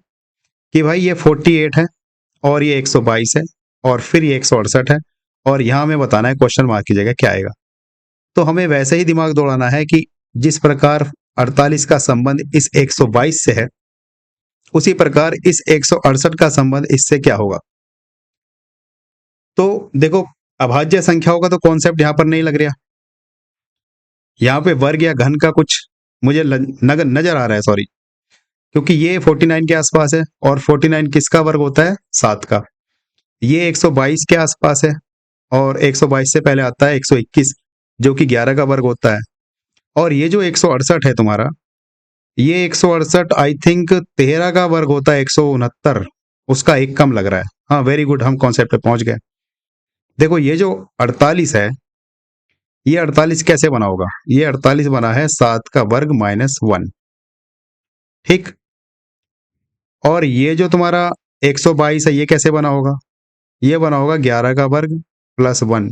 कि भाई ये 48 है और ये 122 है और फिर ये 168 है और यहां हमें बताना है क्वेश्चन मार्क की जगह क्या आएगा। तो हमें वैसे ही दिमाग दौड़ाना है कि जिस प्रकार 48 का संबंध इस 122 से है, उसी प्रकार इस 168 का संबंध इससे क्या होगा। तो देखो, अभाज्य संख्या होगा तो कॉन्सेप्ट यहां पर नहीं लग रहा। यहां पे वर्ग या घन का कुछ मुझे नजर आ रहा है, सॉरी, क्योंकि ये 49 के आसपास है और 49 किसका वर्ग होता है? 7 का। ये 122 के आसपास है और 122 से पहले आता है 121 जो कि 11 का वर्ग होता है। और ये जो 168 है तुम्हारा, ये 168 आई थिंक 13 का वर्ग होता है, 169, उसका एक कम लग रहा है। हाँ, वेरी गुड, हम कॉन्सेप्ट पे पहुंच गए। देखो ये जो 48 है, ये 48 कैसे बना होगा? ये 48 बना है 7 का वर्ग माइनस 1, ठीक। और ये जो तुम्हारा 122 है, ये कैसे बना होगा? ये बना होगा 11 का वर्ग प्लस 1,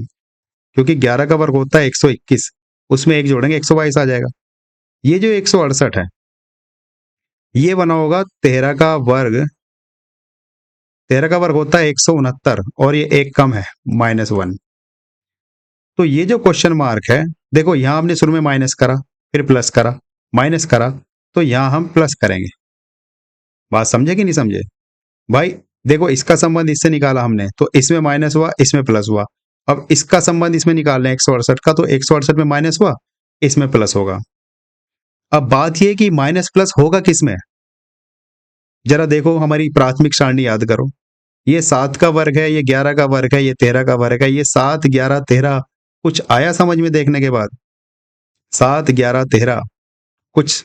क्योंकि 11 का वर्ग होता है 121, उसमें एक जोड़ेंगे 122 आ जाएगा। ये जो 168 है, ये बना होगा 13 का वर्ग, 13 का वर्ग होता है 169 और ये एक कम है माइनस 1। तो ये जो क्वेश्चन मार्क है, देखो यहां हमने शुरू में माइनस करा, फिर प्लस करा, माइनस करा, तो यहां हम प्लस करेंगे। बात समझे कि नहीं समझे भाई? देखो इसका संबंध इससे निकाला हमने तो इसमें माइनस हुआ, इसमें प्लस हुआ। अब इसका संबंध इसमें निकाल रहे हैं 168 का, तो 168 में माइनस हुआ, इसमें प्लस होगा। अब बात यह कि माइनस प्लस होगा किसमें? जरा देखो, हमारी प्राथमिक सारणी याद करो। ये 7 का वर्ग है, ये 11 का वर्ग है, ये 13 का वर्ग है, ये 7 11 13 कुछ आया समझ में देखने के बाद? 7 11 13 कुछ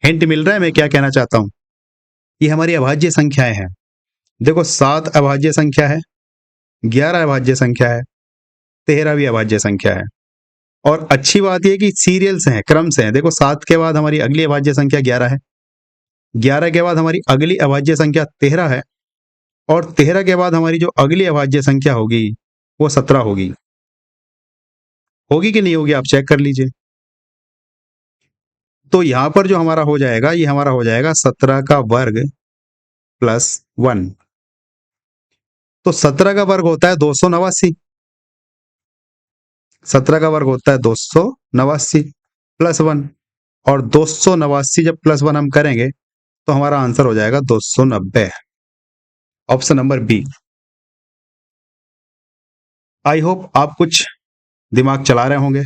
हिंट मिल रहा है मैं क्या कहना चाहता हूं? ये हमारी अभाज्य संख्याएं हैं। देखो 7 अभाज्य संख्या है, 11 अभाज्य संख्या है, 13 भी अभाज्य संख्या है। और अच्छी बात यह कि सीरियल से हैं, क्रम से हैं। देखो 7 के बाद हमारी अगली अभाज्य संख्या 11 है, 11 के बाद हमारी अगली अभाज्य संख्या 13 है और 13 के बाद हमारी जो अगली अभाज्य संख्या होगी वो 17 होगी। होगी कि नहीं होगी आप चेक कर लीजिए। तो यहां पर जो हमारा हो जाएगा, ये हमारा हो जाएगा 17 का वर्ग प्लस 1। तो 17 का वर्ग होता है 289, 17 का वर्ग होता है 289 प्लस 1, और 289 जब प्लस 1 हम करेंगे तो हमारा आंसर हो जाएगा 290। Option number B. I hope आप कुछ दिमाग चला रहे होंगे,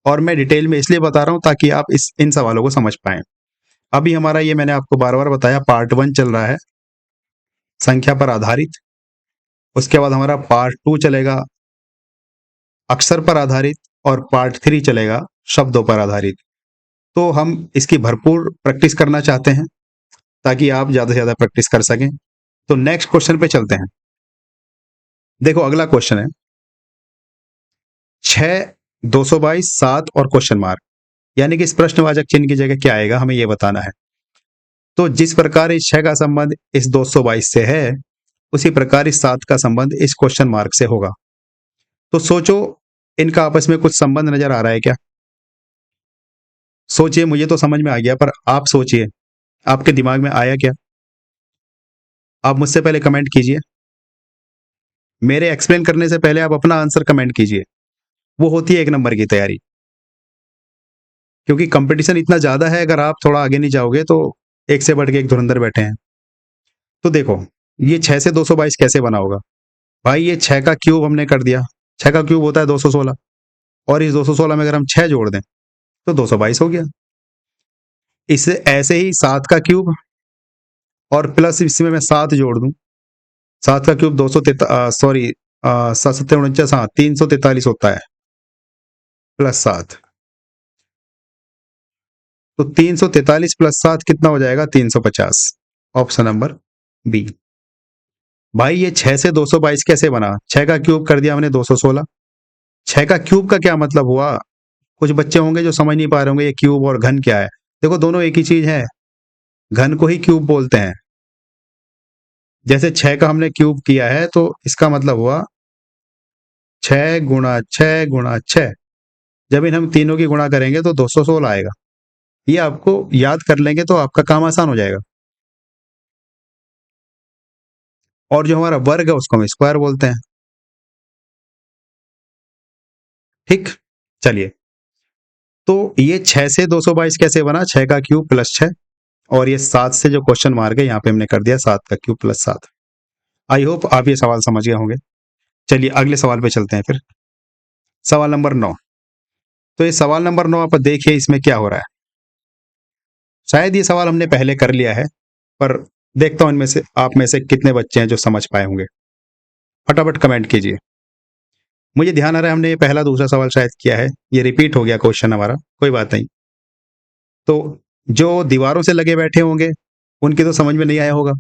और मैं डिटेल में इसलिए बता रहा हूं ताकि आप इन सवालों को समझ पाएं। अभी हमारा ये मैंने आपको बार बार बताया, पार्ट 1 चल रहा है संख्या पर आधारित, उसके बाद हमारा पार्ट 2 चलेगा अक्षर पर आधारित, और पार्ट 3 चलेगा शब्दों पर आधारित। तो हम इसकी भरपूर प्रैक्टिस करना चाहते हैं ताकि आप ज्यादा से ज्यादा प्रैक्टिस कर सकें। तो नेक्स्ट क्वेश्चन पे चलते हैं। देखो अगला क्वेश्चन है 6 222 7 और क्वेश्चन मार्क, यानी कि इस प्रश्नवाचक चिन्ह की जगह क्या आएगा हमें यह बताना है। तो जिस प्रकार इस 6 का संबंध इस 222 से है, उसी प्रकार इस 7 का संबंध इस क्वेश्चन मार्क से होगा। तो सोचो इनका आपस में कुछ संबंध नजर आ रहा है क्या? सोचिए, मुझे तो समझ में आ गया, पर आप सोचिए, आपके दिमाग में आया क्या? आप मुझसे पहले कमेंट कीजिए। मेरे एक्सप्लेन करने से पहले आप अपना आंसर कमेंट कीजिए। वो होती है 1 नंबर की तैयारी। क्योंकि कंपटीशन इतना ज़्यादा है, अगर आप थोड़ा आगे नहीं जाओगे तो एक से बढ़ के एक धुरंधर बैठे हैं। तो देखो, ये 6 से 222 कैसे बना होगा? भाई ये 6 का क्यूब हमने कर दिया। 6 का क्यूब होता है 216, और इस 216 में अगर हम 6 जोड़ दें तो 222 हो गया। इससे ऐसे ही 7 का क्यूब और प्लस इसमें मैं 7 जोड़ दूं, 7 का क्यूब 7 सत्ते 49, हाँ 343 होता है, प्लस 7। तो 343 प्लस 7 कितना हो जाएगा? 350। Option number B. भाई ये 6 से 222 कैसे बना? 6 का क्यूब कर दिया हमने 216। 6 का क्यूब का क्या मतलब हुआ? कुछ बच्चे होंगे जो समझ नहीं पा रहे होंगे ये क्यूब और घन क्या है। देखो, दोनों एक ही चीज है, घन को ही क्यूब बोलते हैं। जैसे 6 का हमने क्यूब किया है तो इसका मतलब हुआ 6 गुणा 6 गुणा 6। जब इन हम तीनों की गुणा करेंगे तो 216 आएगा। ये आपको याद कर लेंगे तो आपका काम आसान हो जाएगा। और जो हमारा वर्ग है उसको हम स्क्वायर बोलते हैं। ठीक, चलिए। तो ये 6 से 222 कैसे बना? 6 का क्यूब प्लस 6, और ये 7 से जो क्वेश्चन मार्क है यहाँ पे हमने कर दिया 7 का क्यूब प्लस 7। आई होप आप ये सवाल समझ गए होंगे। चलिए अगले सवाल पे चलते हैं फिर। सवाल नंबर 9। तो ये सवाल नंबर 9 आप देखिए, इसमें क्या हो रहा है। शायद ये सवाल हमने पहले कर लिया है, पर देखता हूं इनमें से आप में से कितने बच्चे हैं जो समझ पाए होंगे। फटाफट कमेंट कीजिए। मुझे ध्यान आ रहा है हमने ये पहला दूसरा सवाल शायद किया है, ये रिपीट हो गया क्वेश्चन हमारा, कोई बात नहीं। तो जो दीवारों से लगे बैठे होंगे उनकी तो समझ में नहीं आया होगा।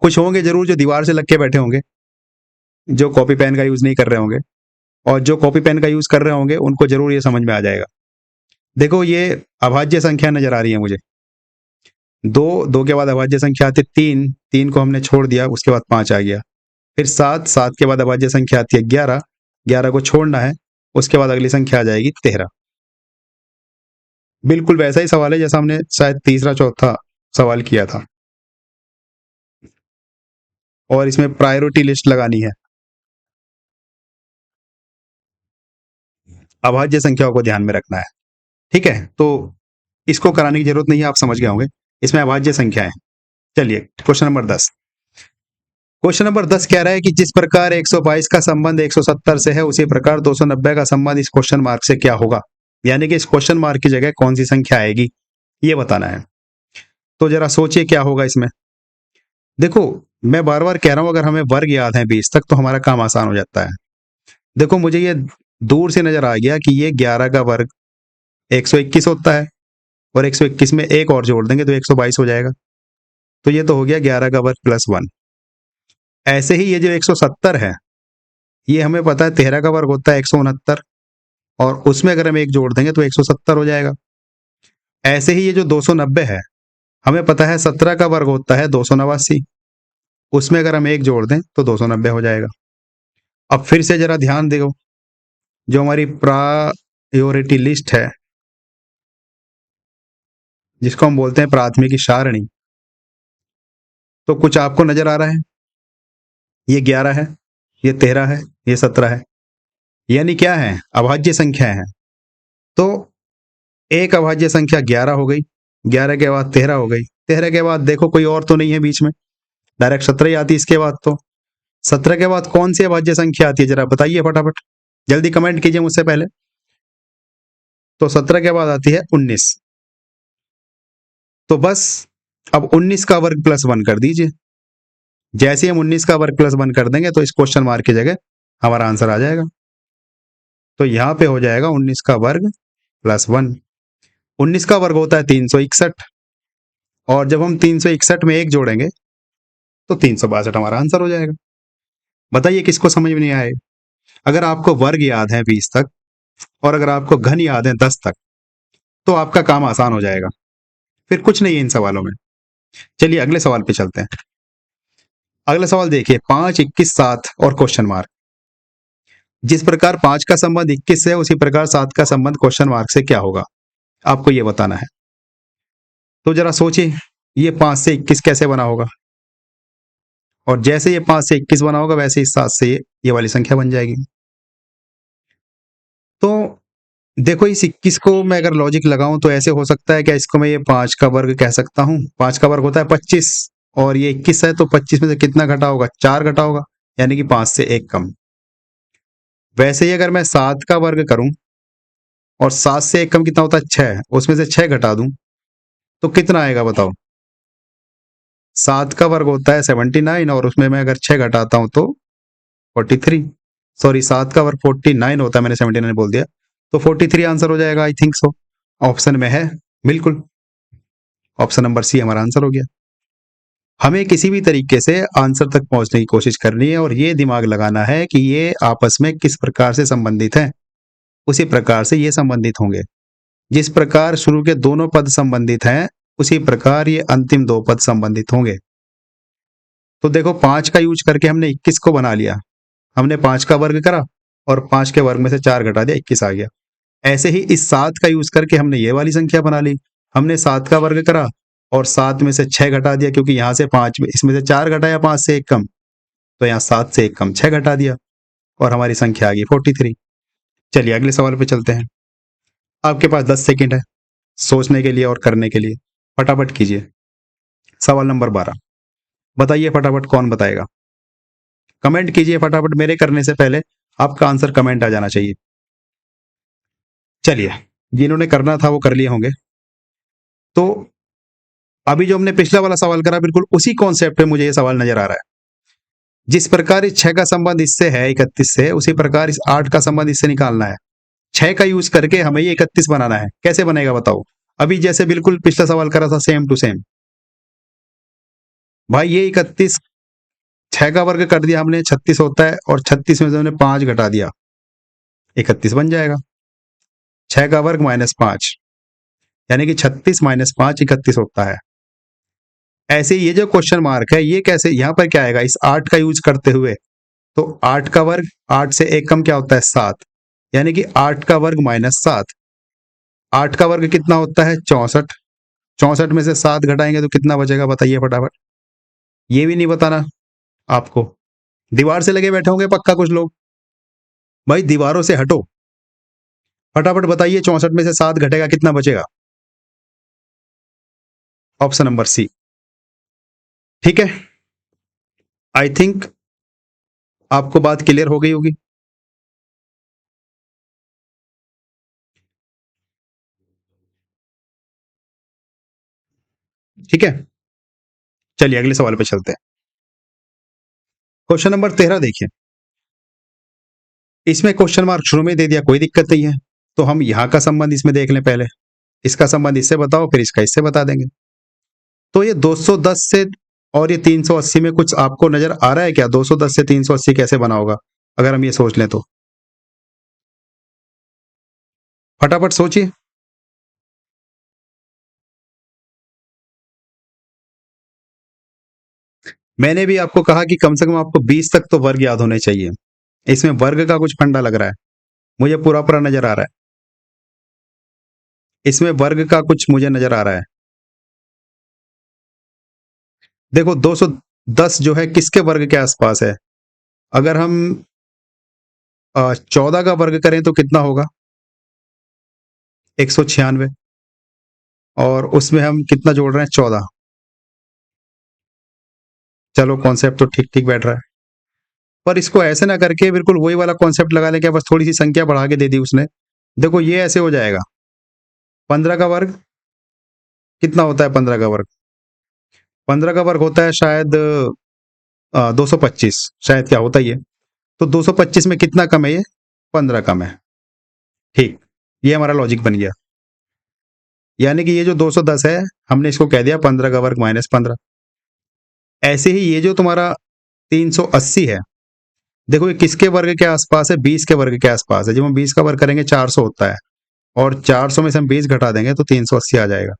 कुछ होंगे जरूर जो दीवार से लग के बैठे होंगे, जो कॉपी पेन का यूज नहीं कर रहे होंगे, और जो कॉपी पेन का यूज कर रहे होंगे उनको जरूर ये समझ में आ जाएगा। देखो, ये अभाज्य संख्या नजर आ रही है मुझे। 2 के बाद अभाज्य संख्या आती है 3, 3 को हमने छोड़ दिया, उसके बाद 5 आ गया। फिर 7, 7 के बाद अभाज्य संख्या आती है 11, 11 को छोड़ना है, उसके बाद अगली संख्या आ जाएगी 13। बिल्कुल वैसा ही सवाल है जैसा हमने शायद तीसरा चौथा सवाल किया था, और इसमें प्रायोरिटी लिस्ट लगानी है। अभाज्य संख्याओं को ध्यान में रखना है, ठीक है? तो इसको कराने की जरूरत नहीं है, आप समझ गए होंगे। इसमें अभाज्य संख्या है। चलिए क्वेश्चन नंबर 10। क्वेश्चन नंबर 10 कह रहा है कि जिस प्रकार 122 का संबंध 170 से है, उसी प्रकार 290 का संबंध इस क्वेश्चन मार्क से क्या होगा? यानी कि इस क्वेश्चन मार्क की जगह कौन सी संख्या आएगी, ये बताना है। तो जरा सोचिए क्या होगा इसमें। देखो, मैं बार बार कह रहा हूं, अगर हमें वर्ग याद है 20 तक तो हमारा काम आसान हो जाता है। देखो, मुझे ये दूर से नजर आ गया कि ये 11 का वर्ग 121 होता है, और 121 में एक और जोड़ देंगे तो 122 हो जाएगा। तो ये तो हो गया 11 का वर्ग प्लस 1। ऐसे ही ये जो 170 है, ये हमें पता है 13 का वर्ग होता है 169, और उसमें अगर हम एक जोड़ देंगे तो 170 हो जाएगा। ऐसे ही ये जो 290 है, हमें पता है 17 का वर्ग होता है 289, उसमें अगर हम एक जोड़ दें तो 290 हो जाएगा। अब फिर से जरा ध्यान दो, जो हमारी प्रायोरिटी लिस्ट है, जिसको हम बोलते हैं प्राथमिकी सारणी, तो कुछ आपको नजर आ रहा है। ये 11 है, ये 13 है, ये 17 है, यानी क्या है? अभाज्य संख्या है। तो एक अभाज्य संख्या 11 हो गई, 11 के बाद 13 हो गई, 13 के बाद देखो कोई और तो नहीं है बीच में, डायरेक्ट 17 ही आती है इसके बाद। तो 17 के बाद कौन सी अभाज्य संख्या आती है, जरा बताइए फटाफट, जल्दी कमेंट कीजिए मुझसे पहले। तो 17 के बाद आती है 19। तो बस अब 19 का वर्ग प्लस 1 कर दीजिए। जैसे ही हम 19 का वर्ग प्लस 1 कर देंगे तो इस क्वेश्चन मार्क की जगह हमारा आंसर आ जाएगा। तो यहां पे हो जाएगा 19 का वर्ग प्लस 1। 19 का वर्ग होता है 361, और जब हम 361 में एक जोड़ेंगे तो 362 हमारा आंसर हो जाएगा। बताइए किसको समझ में नहीं आए? अगर आपको वर्ग याद है 20 तक, और अगर आपको घन याद है 10 तक, तो आपका काम आसान हो जाएगा, फिर कुछ नहीं है इन सवालों में। चलिए अगले सवाल पे चलते हैं। अगला सवाल देखिए, 5, 21, 7 और क्वेश्चन मार्क। जिस प्रकार 5 का संबंध 21 से है, उसी प्रकार 7 का संबंध क्वेश्चन मार्क से क्या होगा, आपको ये बताना है। तो जरा सोचिए, ये 5 से 21 कैसे बना होगा, और जैसे ये 5 से 21 बना होगा वैसे ही 7 से ये वाली संख्या बन जाएगी। तो देखो, इस 21 को मैं अगर लॉजिक लगाऊं तो ऐसे हो सकता है कि इसको मैं ये 5 का वर्ग कह सकता हूं। 5 का वर्ग होता है 25, और ये 21 है, तो 25 में से कितना घटा होगा, 4 घटा होगा, यानी कि 5 से 1 कम। वैसे ही अगर मैं 7 का वर्ग करूं और 7 से 1 कम कितना होता है, 6, उसमें से 6 घटा दूं तो कितना आएगा बताओ। 7 का वर्ग होता है 79, और उसमें मैं अगर 6 घटाता हूं तो 43। सॉरी, 7 का वर्ग 49 होता है, मैंने 79 बोल दिया, तो 43 आंसर हो जाएगा, आई थिंक सो। ऑप्शन में है, बिल्कुल ऑप्शन नंबर सी हमारा आंसर हो गया। हमें किसी भी तरीके से आंसर तक पहुंचने की कोशिश करनी है, और ये दिमाग लगाना है कि ये आपस में किस प्रकार से संबंधित हैं, उसी प्रकार से ये संबंधित होंगे। जिस प्रकार शुरू के दोनों पद संबंधित हैं, उसी प्रकार ये अंतिम 2 पद संबंधित होंगे। तो देखो, 5 का यूज करके हमने 21 को बना लिया। हमने 5 का वर्ग करा और 5 के वर्ग में से 4 घटा दिया, 21 आ गया। ऐसे ही इस 7 का यूज करके हमने ये वाली संख्या बना ली। हमने 7 का वर्ग करा और 7 में से 6 घटा दिया, क्योंकि यहां से 5 इसमें से 4 घटाया, 5 से 1 कम, तो यहाँ 7 से 1 कम 6 घटा दिया, और हमारी संख्या आ गई 43। चलिए अगले सवाल पे चलते हैं। आपके पास 10 सेकंड है सोचने के लिए और करने के लिए, फटाफट कीजिए। सवाल नंबर 12, बताइए फटाफट, कौन बताएगा? कमेंट कीजिए फटाफट, मेरे करने से पहले आपका आंसर कमेंट आ जाना चाहिए। चलिए, जिन्होंने करना था वो कर लिए होंगे। तो अभी जो हमने पिछला वाला सवाल करा, बिल्कुल उसी कॉन्सेप्ट पे मुझे ये सवाल नजर आ रहा है। जिस प्रकार इस 6 का संबंध इससे है 31 से, उसी प्रकार इस 8 का संबंध इससे निकालना है। 6 का यूज करके हमें ये 31 बनाना है। कैसे बनेगा बताओ? अभी जैसे बिल्कुल पिछला सवाल करा था, सेम टू सेम। भाई ये 31, 6 का वर्ग कर दिया हमने, 36 होता है, और 36 में से हमने 5 घटा दिया, 31 बन जाएगा। 6 का वर्ग -5, यानी कि 36 - 5 31 होता है। ऐसे ये जो क्वेश्चन मार्क है, ये कैसे यहाँ पर क्या आएगा, इस 8 का यूज करते हुए, तो 8 का वर्ग, 8 से 1 कम क्या होता है, 7, यानी कि 8 का वर्ग -7। 8 का वर्ग कितना होता है, 64। 64 में से 7 घटाएंगे तो कितना बचेगा, बताइए फटाफट। ये भी नहीं बताना आपको, दीवार से लगे बैठे होंगे पक्का कुछ लोग। भाई दीवारों से हटो, फटाफट बताइए, 64 में से 7 घटेगा, कितना बचेगा? Option number C. ठीक है, आई थिंक आपको बात क्लियर हो गई होगी। ठीक है, चलिए अगले सवाल पे चलते हैं। क्वेश्चन नंबर 13 देखिए। इसमें क्वेश्चन मार्क शुरू में दे दिया, कोई दिक्कत नहीं है, तो हम यहां का संबंध इसमें देख लें पहले। इसका संबंध इससे बताओ, फिर इसका इससे बता देंगे। तो ये 210 से और ये 380 में कुछ आपको नजर आ रहा है क्या? 210 से 380 कैसे बना होगा, अगर हम ये सोच लें तो? फटाफट सोचिए। मैंने भी आपको कहा कि कम से कम आपको 20 तक तो वर्ग याद होने चाहिए। इसमें वर्ग का कुछ फंडा लग रहा है, मुझे पूरा पूरा नजर आ रहा है। इसमें वर्ग का कुछ मुझे नजर आ रहा है। देखो, 210 जो है किसके वर्ग के आसपास है? अगर हम 14 का वर्ग करें तो कितना होगा, 196, और उसमें हम कितना जोड़ रहे हैं, 14। चलो कॉन्सेप्ट तो ठीक ठीक बैठ रहा है, पर इसको ऐसे ना करके बिल्कुल वही वाला कॉन्सेप्ट लगा लें क्या, बस थोड़ी सी संख्या बढ़ा के दे दी उसने। देखो ये ऐसे हो जाएगा, 15 का वर्ग कितना होता है, 15 का वर्ग, 15 का वर्ग होता है शायद 225, शायद, क्या होता ही है। तो 225 में कितना कम है, ये 15 कम है। ठीक, ये हमारा लॉजिक बन गया। यानी कि ये जो 210 है, हमने इसको कह दिया 15 का वर्ग -15। ऐसे ही ये जो तुम्हारा 380 है, देखो ये किसके वर्ग के आसपास है, 20 के वर्ग के आसपास है। जब हम 20 का वर्ग करेंगे 400 होता है, और 400 में से हम 20 घटा देंगे तो 380 आ जाएगा।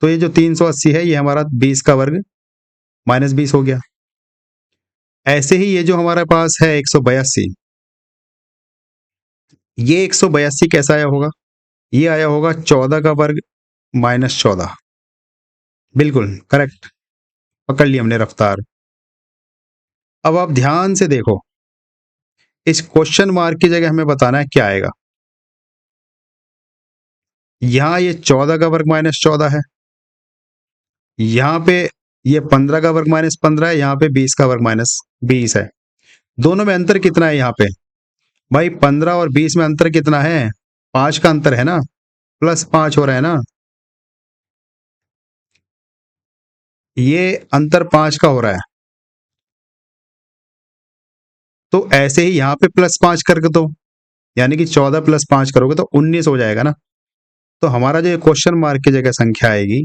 तो ये जो 380 है, ये हमारा 20 का वर्ग -20 हो गया। ऐसे ही ये जो हमारे पास है 182, ये 182 कैसा आया होगा? ये आया होगा 14 का वर्ग माइनस 14। बिल्कुल करेक्ट, पकड़ ली हमने रफ्तार। अब आप ध्यान से देखो, इस क्वेश्चन मार्क की जगह हमें बताना है क्या आएगा। यहां ये 14 का वर्ग माइनस 14 है, यहां पे ये 15 का वर्ग माइनस 15 है, यहां पे 20 का वर्ग माइनस 20 है। दोनों में अंतर कितना है? यहाँ पे भाई 15 और 20 में अंतर कितना है? 5 का अंतर है ना, प्लस 5 हो रहा है ना, ये अंतर 5 का हो रहा है। तो ऐसे ही यहाँ पे प्लस 5 करके दो, यानी कि 14 प्लस 5 करोगे तो 19 हो जाएगा ना। तो हमारा जो क्वेश्चन मार्क की जगह संख्या आएगी,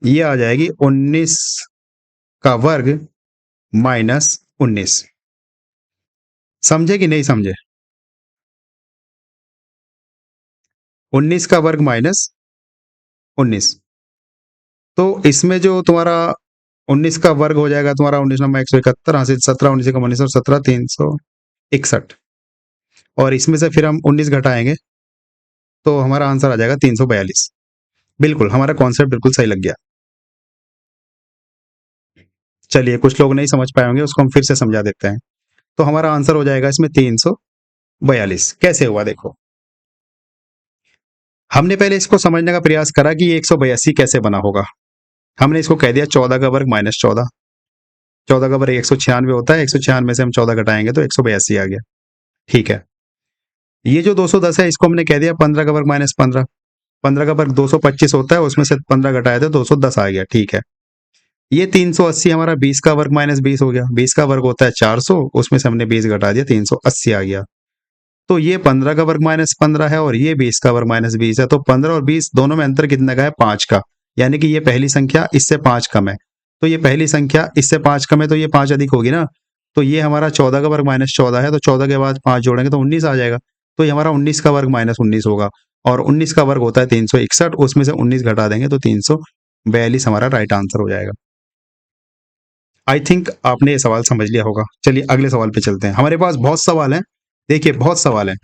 ये आ जाएगी 19 का वर्ग माइनस 19। समझे कि नहीं समझे? 19 का वर्ग माइनस 19। तो इसमें जो तुम्हारा 19 का वर्ग हो जाएगा तुम्हारा 19 नंबर 171, हाँ 17 19 का 19 और 17 361, और इसमें से फिर हम 19 घटाएंगे तो हमारा आंसर आ जाएगा 342। बिल्कुल, हमारा कॉन्सेप्ट बिल्कुल सही लग गया। चलिए, कुछ लोग नहीं समझ पाए होंगे, उसको हम फिर से समझा देते हैं। तो हमारा आंसर हो जाएगा इसमें 342। कैसे हुआ देखो, हमने पहले इसको समझने का प्रयास करा कि ये 182 कैसे बना होगा। हमने इसको कह दिया 14 का वर्ग माइनस 14। 14 का वर्ग 196 होता है, 196 से हम 14 घटाएंगे तो 182 आ गया। ठीक है, ये जो 210 है इसको हमने कह दिया 15 का वर्ग माइनस 15। 15 का वर्ग 225 होता है, उसमें से 15 घटाया तो 210 आ गया। ठीक है, ये 380 हमारा 20 का वर्ग माइनस 20 हो गया। 20 का वर्ग होता है 400, उसमें से हमने 20 घटा दिया, 380 आ गया। तो ये 15 का वर्ग माइनस 15 है और ये 20 का वर्ग माइनस 20 है। तो 15 और 20 दोनों में अंतर कितने का है? 5 का, यानी कि ये पहली संख्या इससे 5 कम है, तो ये पहली संख्या इससे 5 कम है, तो ये 5 अधिक होगी ना। तो ये हमारा 14 का वर्ग माइनस 14 है, तो 14 के बाद 5 जोड़ेंगे तो 19 आ जाएगा। तो ये हमारा 19 का वर्ग माइनस 19 होगा, और 19 का वर्ग होता है 361, उसमें से 19 घटा देंगे तो 342 हमारा राइट आंसर हो जाएगा। आई थिंक आपने ये सवाल समझ लिया होगा। चलिए अगले सवाल पे चलते हैं, हमारे पास बहुत सवाल हैं। देखिए बहुत सवाल हैं,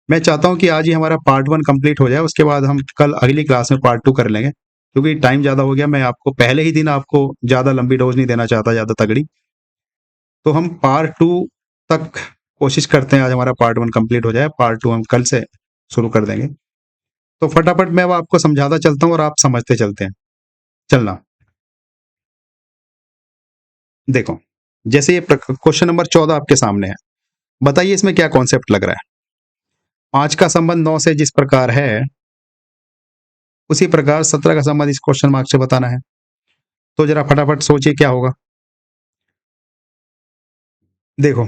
मैं चाहता हूं कि आज ही हमारा पार्ट 1 कंप्लीट हो जाए, उसके बाद हम कल अगली क्लास में पार्ट 2 कर लेंगे, क्योंकि टाइम ज़्यादा हो गया। मैं आपको पहले ही दिन आपको ज़्यादा लंबी डोज नहीं देना चाहता, ज़्यादा तगड़ी। तो हम पार्ट 2 तक कोशिश करते हैं, आज हमारा पार्ट 1 कंप्लीट हो जाए, पार्ट 2 हम कल से शुरू कर देंगे। तो फटाफट मैं अब आपको समझाता चलता हूँ और आप समझते चलते हैं। चलना, देखो, जैसे ये क्वेश्चन नंबर 14 आपके सामने है, बताइए इसमें क्या कॉन्सेप्ट लग रहा है। 5 का संबंध 9 से जिस प्रकार है, उसी प्रकार 17 का संबंध इस क्वेश्चन मार्क से बताना है। तो जरा फटाफट सोचिए क्या होगा। देखो,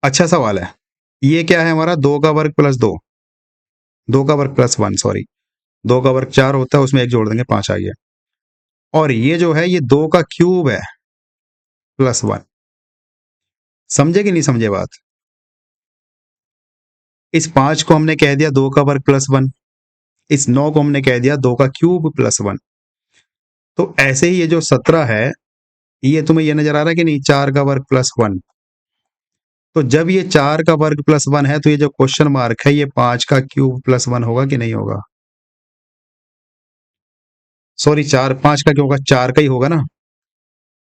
अच्छा सवाल है। ये क्या है हमारा? 2 का वर्ग प्लस 2, 2 का वर्ग प्लस 1, सॉरी, 2 का वर्ग 4 होता है, उसमें एक जोड़ देंगे 5 आ गया। और ये जो है ये 2 का क्यूब है प्लस 1। समझे कि नहीं समझे बात? इस 5 को हमने कह दिया 2 का वर्ग प्लस 1, इस 9 को हमने कह दिया 2 का क्यूब प्लस 1। तो ऐसे ही ये जो 17 है, ये तुम्हें ये नजर आ रहा है कि नहीं, 4 का वर्ग प्लस 1। तो जब ये 4 का वर्ग प्लस 1 है, तो ये जो क्वेश्चन मार्क है ये 5 का क्यूब प्लस 1 होगा कि नहीं होगा? सॉरी, 4 5 का क्यों होगा? 4 का ही होगा ना,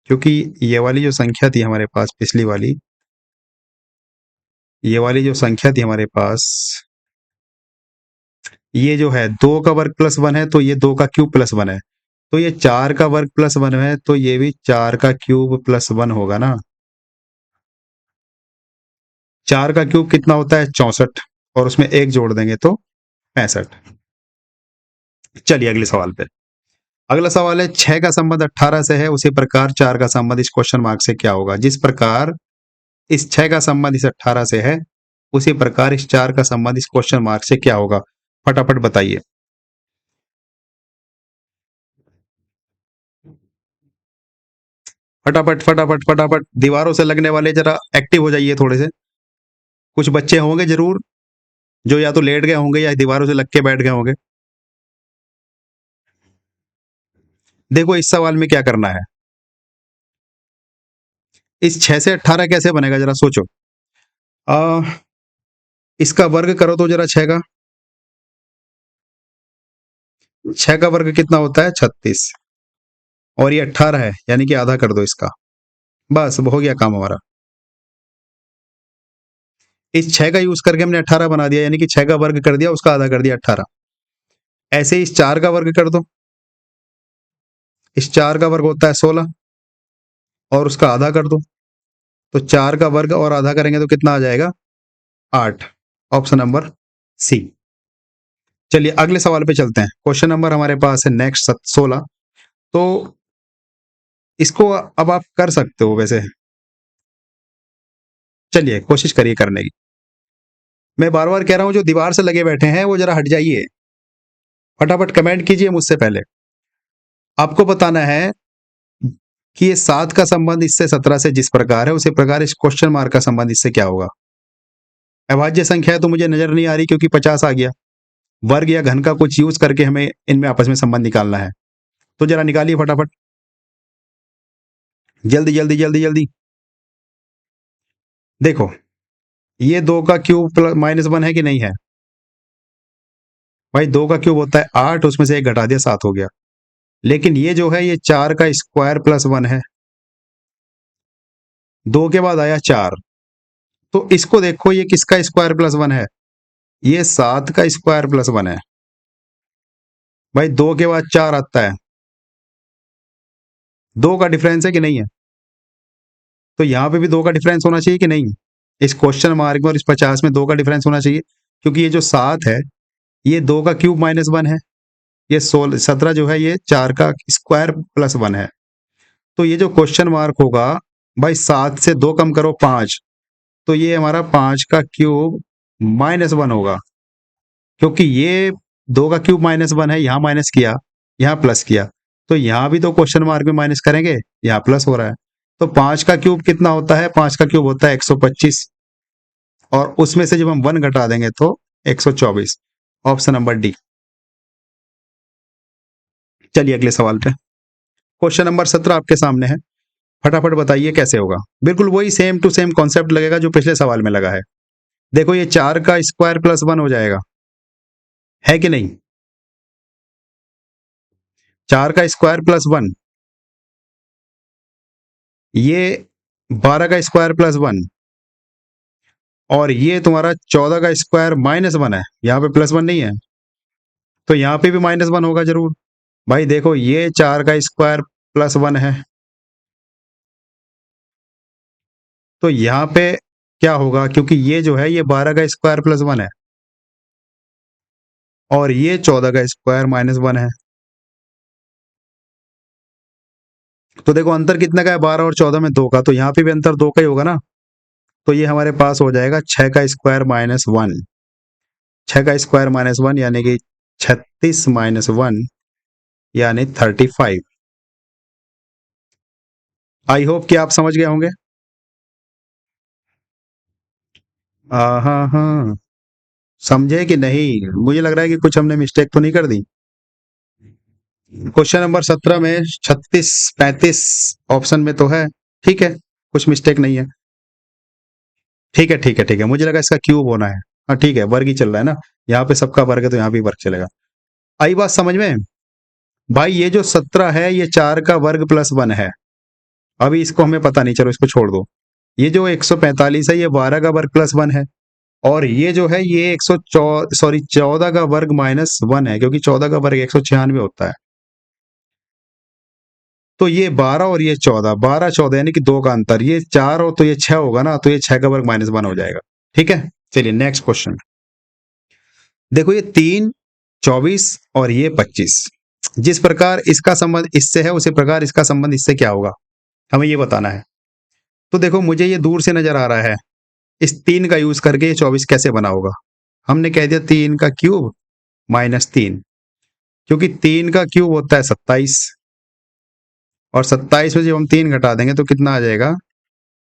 क्योंकि ये वाली जो संख्या थी हमारे पास, पिछली वाली, ये वाली जो संख्या थी हमारे पास, ये जो है 2 का वर्ग प्लस 1 है, तो ये 2 का क्यूब प्लस 1 है। तो ये 4 का वर्ग प्लस 1 है, तो ये भी 4 का क्यूब प्लस 1 होगा ना। 4 का क्यूब कितना होता है? 64, और उसमें एक जोड़ देंगे तो 65। चलिए अगले सवाल पे। अगला सवाल है, 6 का संबंध 18 से है, उसी प्रकार 4 का संबंध इस क्वेश्चन मार्क से क्या होगा? जिस प्रकार इस 6 का संबंध इस 18 से है, उसी प्रकार इस 4 का संबंध इस क्वेश्चन मार्क से क्या होगा? फटाफट बताइए। फटाफट फटाफट फटाफट, दीवारों से लगने वाले जरा एक्टिव हो जाइए थोड़े से। कुछ बच्चे होंगे जरूर जो या तो लेट गए होंगे या दीवारों से लग के बैठ गए होंगे। देखो इस सवाल में क्या करना है, इस 6 से 18 कैसे बनेगा जरा सोचो। इसका वर्ग करो तो जरा 6 का। 6 का वर्ग कितना होता है? 36। और ये 18 है, यानी कि आधा कर दो इसका। बस हो गया काम हमारा। इस 6 का यूज करके हमने 18 बना दिया, यानी कि 6 का वर्ग कर दिया, उसका आधा कर दिया 18। ऐसे ही इस 4 का वर्ग कर दो। इस 4 का वर्ग होता है 16 और उसका आधा कर दो। तो 4 का वर्ग और आधा करेंगे तो कितना आ जाएगा? 8। Option number C. चलिए अगले सवाल पे चलते हैं। क्वेश्चन नंबर हमारे पास है नेक्स्ट 16। तो इसको अब आप कर सकते हो वैसे। चलिए कोशिश करिए करने की। मैं बार बार कह रहा हूं, जो दीवार से लगे बैठे हैं वो जरा हट जाइए, फटाफट कमेंट कीजिए मुझसे पहले। आपको बताना है कि ये 7 का संबंध इससे 17 से जिस प्रकार है, उसी प्रकार इस क्वेश्चन मार्क का संबंध इससे क्या होगा। अभाज्य संख्या है तो मुझे नजर नहीं आ रही क्योंकि 50 आ गया। वर्ग या घन का कुछ यूज करके हमें इनमें आपस में संबंध निकालना है, तो जरा निकालिए फटाफट, जल्दी जल्दी जल्दी जल्दी। देखो ये 2 का क्यूब प्लस -1 है कि नहीं है? भाई 2 का क्यूब होता है 8, उसमें से 1 घटा दिया 7 हो गया। लेकिन ये जो है ये 4 का स्क्वायर प्लस 1 है। 2 के बाद आया 4, तो इसको देखो ये किसका स्क्वायर प्लस 1 है? ये 7 का स्क्वायर प्लस 1 है। भाई 2 के बाद 4 आता है, 2 का डिफरेंस है कि नहीं है? तो यहां पे भी 2 का डिफरेंस होना चाहिए कि नहीं? इस क्वेश्चन मार्क में और इस 50 में 2 का डिफरेंस होना चाहिए, क्योंकि ये जो 7 है ये 2 का क्यूब -1 है। ये 17 जो है ये 4 का स्क्वायर प्लस 1 है। तो ये जो क्वेश्चन मार्क होगा, भाई 7 से 2 कम करो 5, तो ये हमारा 5 का क्यूब -1 होगा, क्योंकि ये 2 का क्यूब -1 है, यहाँ माइनस किया, यहाँ प्लस किया, तो यहाँ भी तो क्वेश्चन मार्क में माइनस करेंगे, यहाँ प्लस हो रहा है। तो 5 का क्यूब कितना होता है? 5 का क्यूब होता है 125, और उसमें से जब हम 1 घटा देंगे तो 124। Option number D. चलिए अगले सवाल पे। क्वेश्चन नंबर 17 आपके सामने है, फटाफट बताइए कैसे होगा। बिल्कुल वही सेम टू सेम कॉन्सेप्ट लगेगा जो पिछले सवाल में लगा है। देखो ये 4 का स्क्वायर प्लस 1 हो जाएगा, है कि नहीं? 4 का स्क्वायर प्लस 1, ये 12 का स्क्वायर प्लस 1, और ये तुम्हारा 14 का स्क्वायर -1 है, यहाँ पे +1 नहीं है, तो यहाँ पे भी -1 होगा जरूर। भाई देखो ये 4 का स्क्वायर प्लस 1 है, तो यहाँ पे क्या होगा, क्योंकि ये जो है ये 12 का स्क्वायर प्लस 1 है और ये 14 का स्क्वायर -1 है। तो देखो अंतर कितना का है? 12 और 14 में 2 का, तो यहाँ पे भी अंतर 2 का ही होगा ना। तो ये हमारे पास हो जाएगा 6 का स्क्वायर -1। 6 का स्क्वायर -1 यानी कि 36 -1 यानी 35। आई होप कि आप समझ गए होंगे। हाँ हाँ, समझे कि नहीं? मुझे लग रहा है कि कुछ हमने मिस्टेक तो नहीं कर दी। क्वेश्चन नंबर 17 में 36 35 ऑप्शन में तो है, ठीक है, कुछ मिस्टेक नहीं है। ठीक है ठीक है ठीक है, मुझे लगा इसका क्यूब होना है। हाँ ठीक है, वर्ग ही चल रहा है ना, यहाँ पे सबका वर्ग है तो यहाँ भी वर्ग चलेगा। आई बात समझ में? भाई ये जो 17 है ये 4 का वर्ग प्लस 1 है। अभी इसको हमें पता नहीं, चलो इसको छोड़ दो। ये जो 145 है ये 12 का वर्ग प्लस 1 है, और ये जो है ये 14 का वर्ग -1 है, क्योंकि 14 का वर्ग 196 होता है। तो ये 12 और ये 14, 12 14 यानी कि 2 का अंतर, ये 4 और तो ये 6 होगा ना, तो ये 6 का वर्ग -1 हो जाएगा। ठीक है, चलिए नेक्स्ट क्वेश्चन। देखो ये 3 24 और ये 25, जिस प्रकार इसका संबंध इससे है उसी प्रकार इसका संबंध इससे क्या होगा, हमें ये बताना है। तो देखो मुझे ये दूर से नजर आ रहा है, इस 3 का यूज करके ये 24 कैसे बना होगा। हमने कह दिया 3 का क्यूब -3, क्योंकि 3 का क्यूब होता है 27, और 27 में जब हम 3 घटा देंगे तो कितना आ जाएगा?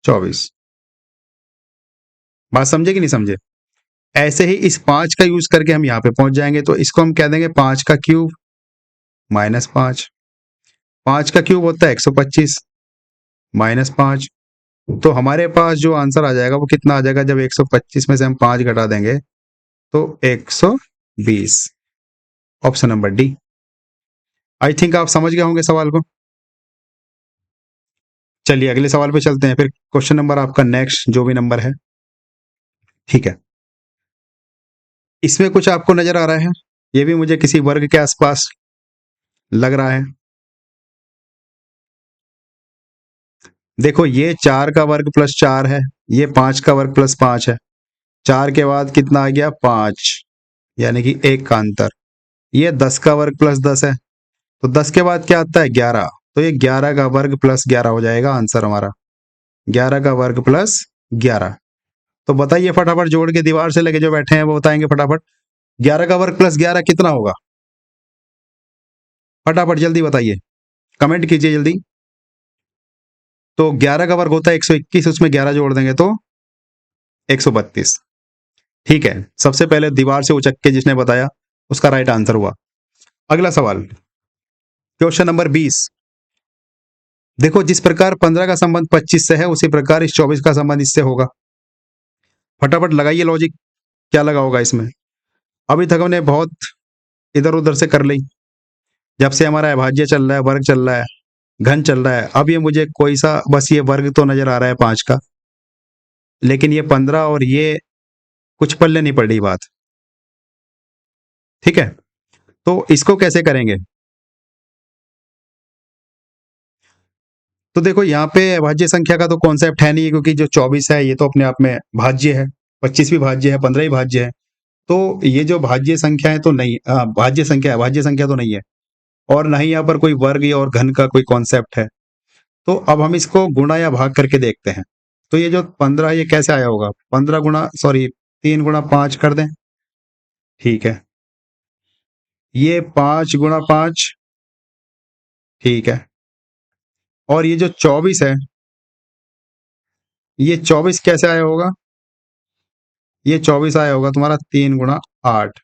24। बात समझे कि नहीं समझे? ऐसे ही इस 5 का यूज करके हम यहाँ पे पहुंच जाएंगे, तो इसको हम कह देंगे 5 का क्यूब -5। 5 का क्यूब होता है 125 -5, तो हमारे पास जो आंसर आ जाएगा वो कितना आ जाएगा, जब 125 में से हम 5 घटा देंगे तो 120। Option number D. I think आप समझ गए होंगे सवाल को। चलिए अगले सवाल पे चलते हैं फिर। क्वेश्चन नंबर आपका नेक्स्ट जो भी नंबर है, ठीक है, इसमें कुछ आपको नजर आ रहा है, ये भी मुझे किसी वर्ग के आसपास लग रहा है। देखो ये 4 का वर्ग प्लस 4 है, ये 5 का वर्ग प्लस 5 है, 4 के बाद कितना आ गया 5, यानी कि 1 का अंतर। ये 10 का वर्ग प्लस 10 है, तो 10 के बाद क्या आता है 11, तो ये 11 का वर्ग प्लस 11 हो जाएगा आंसर हमारा, 11 का वर्ग प्लस 11। तो बताइए फटाफट, जोड़ के दीवार से लगे जो बैठे हैं वो बताएंगे फटाफट, 11 का वर्ग प्लस 11 कितना होगा, फटाफट जल्दी बताइए, कमेंट कीजिए जल्दी। तो 11 का वर्ग होता है 121, उसमें 11 जोड़ देंगे तो 132। ठीक है, सबसे पहले दीवार से उचक के जिसने बताया उसका राइट आंसर हुआ। अगला सवाल, क्वेश्चन नंबर 20। देखो जिस प्रकार 15 का संबंध 25 से है उसी प्रकार इस 24 का संबंध इससे होगा। फटाफट लगाइए लॉजिक, क्या लगा होगा इसमें। अभी तक हमने बहुत इधर उधर से कर ली, जब से हमारा अभाज्य चल रहा है, वर्ग चल रहा है, घन चल रहा है, अब ये मुझे कोई सा बस ये वर्ग तो नजर आ रहा है 5 का, लेकिन ये 15 और ये कुछ पल्ले नहीं पड़ रही बात। ठीक है, तो इसको कैसे करेंगे। तो देखो यहाँ पे भाज्य संख्या का तो कॉन्सेप्ट है नहीं, क्योंकि जो 24 है ये तो अपने आप में भाज्य है, 25 भी भाज्य है, 15 ही भाज्य है, तो ये जो भाज्य संख्या है तो नहीं, भाज्य संख्या है, भाज्य संख्या तो नहीं है, और ना ही यहाँ पर कोई वर्ग या और घन का कोई कॉन्सेप्ट है। तो अब हम इसको गुणा या भाग करके देखते हैं। तो ये जो 15 ये कैसे आया होगा, 15 गुणा 3 गुणा 5 कर दें, ठीक है, ये 5 गुणा 5, ठीक है, और ये जो 24 है, ये 24 कैसे आया होगा, ये 24 आया होगा तुम्हारा 3 गुणा 8।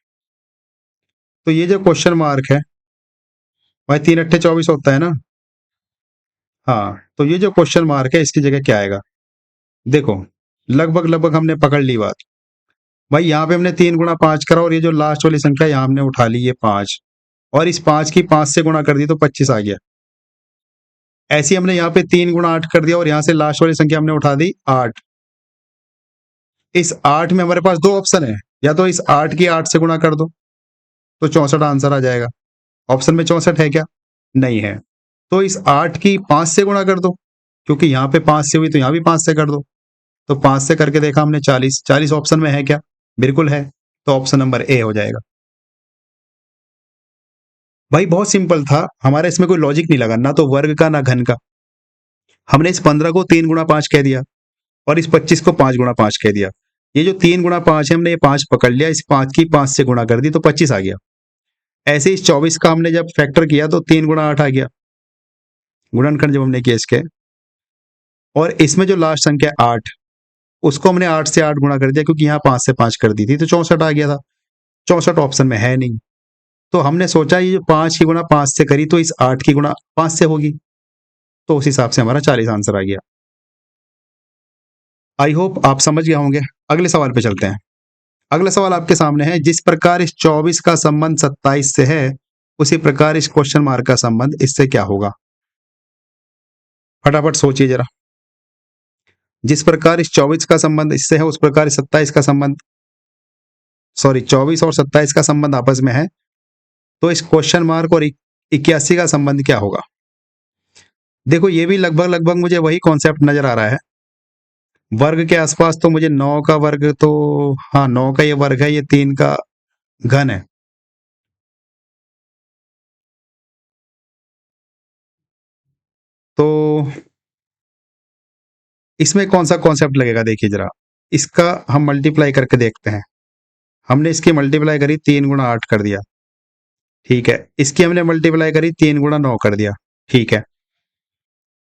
तो ये जो क्वेश्चन मार्क है भाई, 3 अट्ठे 24 होता है ना, हाँ, तो ये जो क्वेश्चन मार्क है इसकी जगह क्या आएगा। देखो लगभग लगभग हमने पकड़ ली बात भाई, यहाँ पे हमने 3 गुणा 5 करा, और ये जो लास्ट वाली संख्या यहाँ हमने उठा ली ये 5, और इस 5 की 5 से गुणा कर दी तो 25 आ गया। ऐसे ही हमने यहाँ पे 3 गुणा 8 कर दिया, और यहाँ से लास्ट वाली संख्या हमने उठा दी 8। इस 8 में हमारे पास 2 ऑप्शन है, या तो इस 8 की 8 से गुणा कर दो तो 64 आंसर आ जाएगा। ऑप्शन में 64 है क्या, नहीं है। तो इस 8 की 5 से गुणा कर दो, क्योंकि यहाँ पे 5 से हुई तो यहाँ भी 5 से कर दो, तो 5 से करके देखा हमने 40, 40 ऑप्शन में है क्या, बिल्कुल है, तो ऑप्शन नंबर ए हो जाएगा। भाई बहुत सिंपल था हमारा, इसमें कोई लॉजिक नहीं लगा, ना तो वर्ग का ना घन का। हमने इस 15 को 3 गुणा 5 कह दिया, और इस 25 को 5 गुणा 5 कह दिया। ये जो 3 गुणा 5 है हमने ये 5 पकड़ लिया, इस 5 की 5 से गुणा कर दी तो 25 आ गया। ऐसे इस 24 का हमने जब फैक्टर किया तो 3 गुणा 8 आ गया, गुणनखंड जब हमने किया इसके, और इसमें जो लास्ट संख्या 8, उसको हमने 8 से 8 गुणा कर दिया, क्योंकि यहाँ 5 से 5 कर दी थी तो 64 आ गया था। 64 ऑप्शन में है नहीं, तो हमने सोचा ये जो 5 की गुणा 5 से करी तो इस 8 की गुणा 5 से होगी, तो उस हिसाब से हमारा 40 आंसर आ गया। आई होप आप समझ गए होंगे। अगले सवाल पे चलते हैं। अगला सवाल आपके सामने है, जिस प्रकार इस 24 का संबंध 27 से है उसी प्रकार इस क्वेश्चन मार्क का संबंध इससे क्या होगा। फटाफट सोचिए जरा। जिस प्रकार इस 24 का संबंध इससे है उस प्रकार 27 का संबंध, 24 और 27 का संबंध आपस में है, तो इस क्वेश्चन मार्क और 81 का संबंध क्या होगा। देखो ये भी लगभग लगभग मुझे वही कॉन्सेप्ट नजर आ रहा है, वर्ग के आसपास। तो मुझे 9 का वर्ग, तो हाँ 9 का ये वर्ग है, ये 3 का घन है, तो इसमें कौन सा कॉन्सेप्ट लगेगा देखिए जरा। इसका हम मल्टीप्लाई करके देखते हैं। हमने इसकी मल्टीप्लाई करी 3 गुणा 8 कर दिया, ठीक है, इसकी हमने मल्टीप्लाई करी 3 गुणा 9 कर दिया, ठीक है,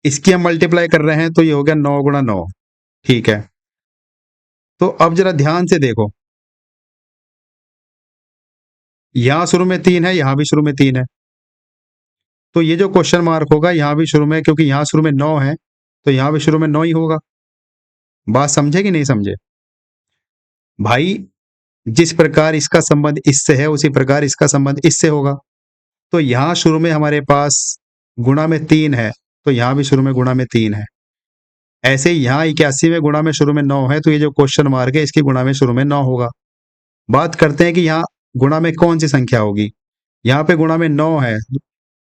इसकी हम मल्टीप्लाई कर रहे हैं तो ये हो गया 9 गुणा 9, ठीक है। तो अब जरा ध्यान से देखो, यहां शुरू में 3 है, यहां भी शुरू में 3 है, तो ये जो क्वेश्चन मार्क होगा यहां भी शुरू में, क्योंकि यहां शुरू में 9 है तो यहां भी शुरू में 9 ही होगा। बात समझे कि नहीं समझे? भाई जिस प्रकार इसका संबंध इससे है उसी प्रकार इसका संबंध इससे होगा। तो यहां शुरू में हमारे पास गुणा में 3 है, तो यहां भी शुरू में गुणा में 3 है। ऐसे ही यहाँ 81 में गुणा में शुरू में 9 है, तो ये जो क्वेश्चन मार्क है इसकी गुणा में शुरू में 9 होगा। बात करते हैं कि यहाँ गुणा में कौन सी संख्या होगी। यहाँ पे गुणा में 9 है,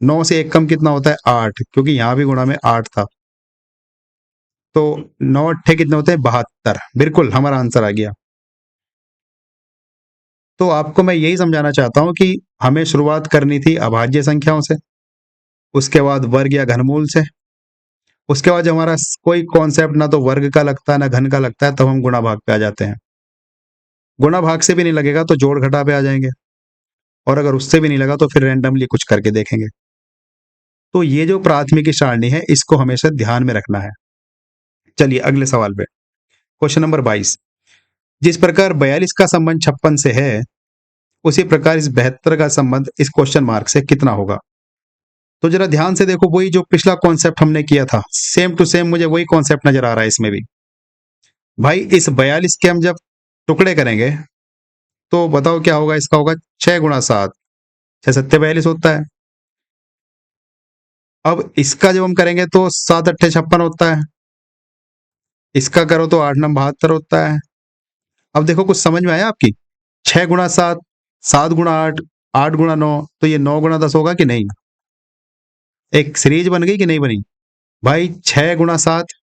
9 से एक कम कितना होता है 8, क्योंकि यहाँ भी गुणा में 8 था। तो 9 अट्ठे कितने होते हैं 72। बिल्कुल हमारा आंसर आ गया। तो आपको मैं यही समझाना चाहता हूं कि हमें शुरुआत करनी थी अभाज्य संख्याओं से, उसके बाद वर्ग या घनमूल से, उसके बाद जब हमारा कोई कॉन्सेप्ट ना तो वर्ग का लगता है ना घन का लगता है, तब हम गुणा भाग पे आ जाते हैं। गुणा भाग से भी नहीं लगेगा तो जोड़ घटा पे आ जाएंगे, और अगर उससे भी नहीं लगा तो फिर रैंडमली कुछ करके देखेंगे। तो ये जो प्राथमिक सारणी है इसको हमेशा ध्यान में रखना है। चलिए अगले सवाल पे, क्वेश्चन नंबर 22। जिस प्रकार 42 का संबंध 56 से है, उसी प्रकार इस 72 का संबंध इस क्वेश्चन मार्क से कितना होगा। तो जरा ध्यान से देखो, वही जो पिछला कॉन्सेप्ट हमने किया था सेम टू सेम मुझे वही कॉन्सेप्ट नजर आ रहा है इसमें भी। भाई इस 42 के हम जब टुकड़े करेंगे तो बताओ क्या होगा, इसका होगा 6 गुणा 7, 6 सत्ते 42 होता है। अब इसका जब हम करेंगे तो 7 अट्ठे 56 होता है, इसका करो तो 8 नम 72 होता है। अब देखो कुछ समझ में आया आपकी, 6 गुणा 7, 7 गुणा 8, 8 गुणा 9, तो ये 9 गुणा 10 होगा कि नहीं। एक सीरीज बन गई कि नहीं बनी। भाई 6 गुणा 7,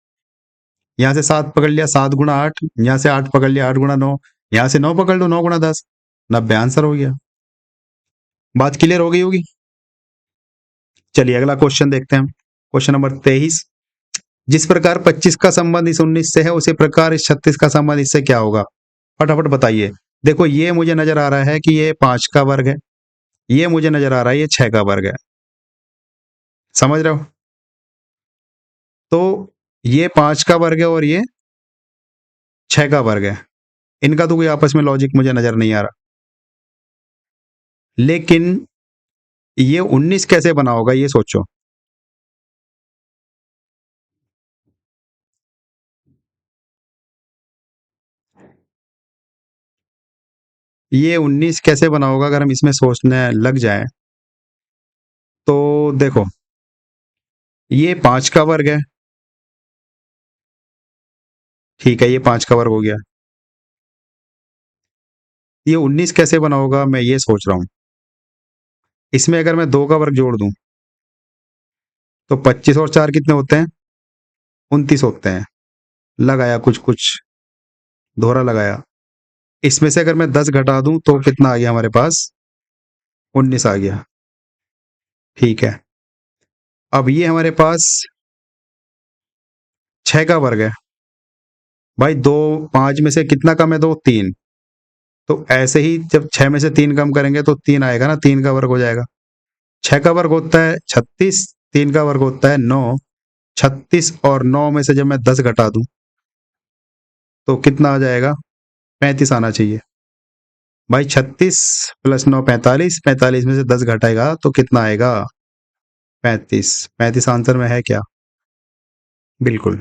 यहाँ से 7 पकड़ लिया, 7 गुणा 8, यहाँ से 8 पकड़ लिया, 8 गुणा 9, यहाँ से 9 पकड़ लो, 9 गुणा 10, 90 आंसर हो गया। बात क्लियर हो गई होगी। चलिए अगला क्वेश्चन देखते हैं हम, क्वेश्चन नंबर 23। जिस प्रकार 25 का संबंध इस 19 से है उसी प्रकार इस 36 का संबंध इससे क्या होगा। फटाफट बताइए। देखो ये मुझे नजर आ रहा है कि ये 5 का वर्ग है, ये मुझे नजर आ रहा है ये 6 का वर्ग है, समझ रहे हो। तो ये 5 का वर्ग है और ये 6 का वर्ग है, इनका तो कोई आपस में लॉजिक मुझे नजर नहीं आ रहा। लेकिन ये 19 कैसे बना होगा ये सोचो। ये 19 कैसे बना होगा अगर हम इसमें सोचने लग जाए तो देखो, ये 5 का वर्ग है, ठीक है, ये 5 का वर्ग हो गया। ये 19 कैसे बना होगा मैं ये सोच रहा हूं। इसमें अगर मैं 2 का वर्ग जोड़ दूं तो 25 और 4 कितने होते हैं 29 होते हैं। लगाया कुछ कुछ दोहरा लगाया। इसमें से अगर मैं 10 घटा दूं तो कितना आ गया हमारे पास 19 आ गया, ठीक है। अब ये हमारे पास 6 का वर्ग है। भाई 2 5 में से कितना कम है 2 3, तो ऐसे ही जब 6 में से 3 कम करेंगे तो 3 आएगा ना, 3 का वर्ग हो जाएगा। 6 का वर्ग होता है 36, 3 का वर्ग होता है 9, 36 और 9 में से जब मैं 10 घटा दूं तो कितना आ जाएगा 35 आना चाहिए। भाई 36 प्लस 9 45, 45 में से 10 घटाएगा तो कितना आएगा 35, 35 आंसर में है क्या। बिल्कुल।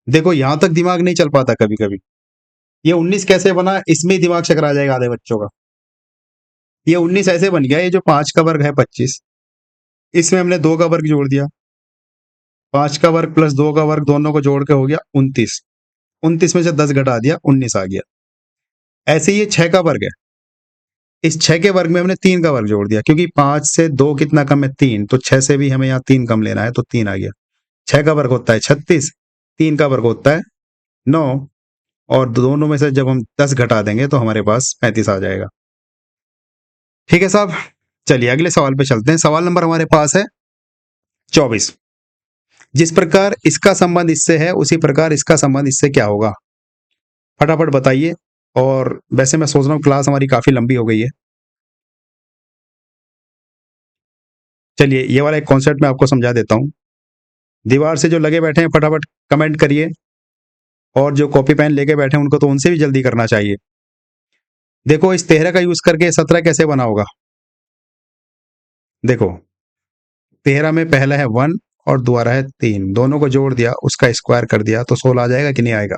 देखो यहां तक दिमाग नहीं चल पाता कभी कभी, ये 19 कैसे बना इसमें ही दिमाग चकरा जाएगा आधे बच्चों का। ये 19 ऐसे बन गया, ये जो 5 का वर्ग है 25, इसमें हमने 2 का वर्ग जोड़ दिया, 5 का वर्ग प्लस 2 का वर्ग दोनों को जोड़ के हो गया 29, 29 में से 10 घटा दिया 19 आ गया। ऐसे ही ये 6 का वर्ग है, इस 6 के वर्ग में हमने 3 का वर्ग जोड़ दिया, क्योंकि 5 से 2 कितना कम है 3, तो 6 से भी हमें यहाँ 3 कम लेना है तो 3 आ गया। 6 का वर्ग होता है 36, 3 का वर्ग होता है 9, और दोनों में से जब हम 10 घटा देंगे तो हमारे पास 35 आ जाएगा। ठीक है साहब, चलिए अगले सवाल पे चलते हैं। सवाल नंबर हमारे पास है 24। जिस प्रकार इसका संबंध इससे है उसी प्रकार इसका संबंध इससे क्या होगा। फटाफट बताइए। और वैसे मैं सोच रहा हूँ क्लास हमारी काफी लंबी हो गई है। चलिए ये वाला एक कॉन्सेप्ट मैं आपको समझा देता हूँ। दीवार से जो लगे बैठे हैं फटाफट कमेंट करिए, और जो कॉपी पेन लेके बैठे हैं उनको तो उनसे भी जल्दी करना चाहिए। देखो इस 13 का यूज करके 17 कैसे बना होगा। देखो 13 में पहला है 1 और दोबारा है 3, दोनों को जोड़ दिया, उसका स्क्वायर कर दिया तो 16 आ जाएगा कि नहीं आएगा।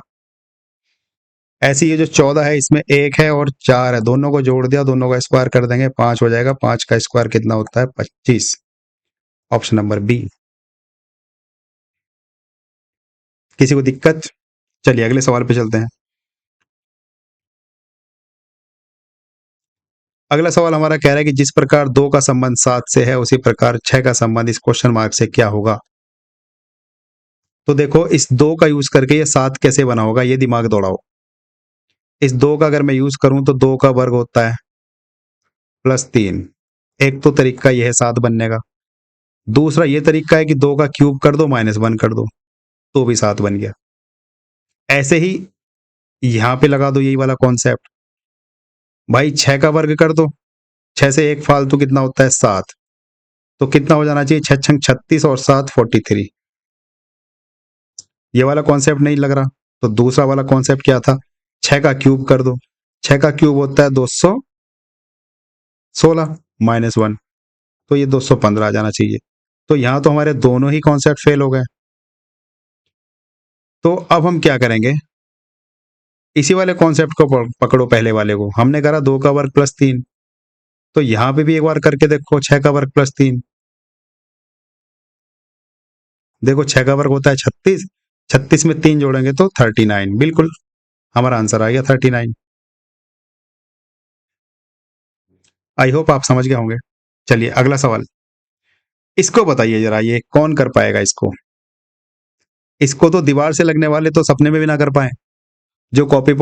ऐसे ये जो 14 है इसमें 1 है और 4 है, दोनों को जोड़ दिया, दोनों का स्क्वायर कर देंगे, 5 हो जाएगा। 5 का स्क्वायर कितना होता है? 25। Option number B. किसी को दिक्कत? चलिए अगले सवाल पे चलते हैं। अगला सवाल हमारा कह रहा है कि जिस प्रकार 2 का संबंध 7 से है उसी प्रकार 6 का संबंध इस क्वेश्चन मार्क से क्या होगा। तो देखो इस 2 का यूज करके ये 7 कैसे बना होगा, ये दिमाग दौड़ाओ। इस 2 का अगर मैं यूज करूं तो 2 का वर्ग होता है +3। एक तो तरीका ये है 7 बनने का। दूसरा ये तरीका है कि 2 का क्यूब कर दो -1 कर दो, तो भी 7 बन गया। ऐसे ही यहां पे लगा दो यही वाला कॉन्सेप्ट। भाई 6 का वर्ग कर दो, 6 से 1 फालतू कितना होता है? 7। तो कितना हो जाना चाहिए? 6 छंग 36 और 7 43। ये वाला कॉन्सेप्ट नहीं लग रहा, तो दूसरा वाला कॉन्सेप्ट क्या था? 6 का क्यूब कर दो, 6 का क्यूब होता है 216 -1, तो ये 215 आ जाना चाहिए। तो यहां तो हमारे दोनों ही कॉन्सेप्ट फेल हो गए। तो अब हम क्या करेंगे? इसी वाले कॉन्सेप्ट को पकड़ो, पहले वाले को। हमने करा 2 का वर्ग +3, तो यहां पे भी एक बार करके देखो 6 का वर्ग +3। देखो 6 का वर्ग होता है 36, 36 में 3 जोड़ेंगे तो 39। बिल्कुल हमारा आंसर आ गया 39। आई होप आप समझ गए होंगे। चलिए अगला सवाल। इसको बताइए जरा, ये कौन कर पाएगा इसको? इसको तो दीवार से लगने वाले तो सपने में भी ना कर पाए। जो कॉपी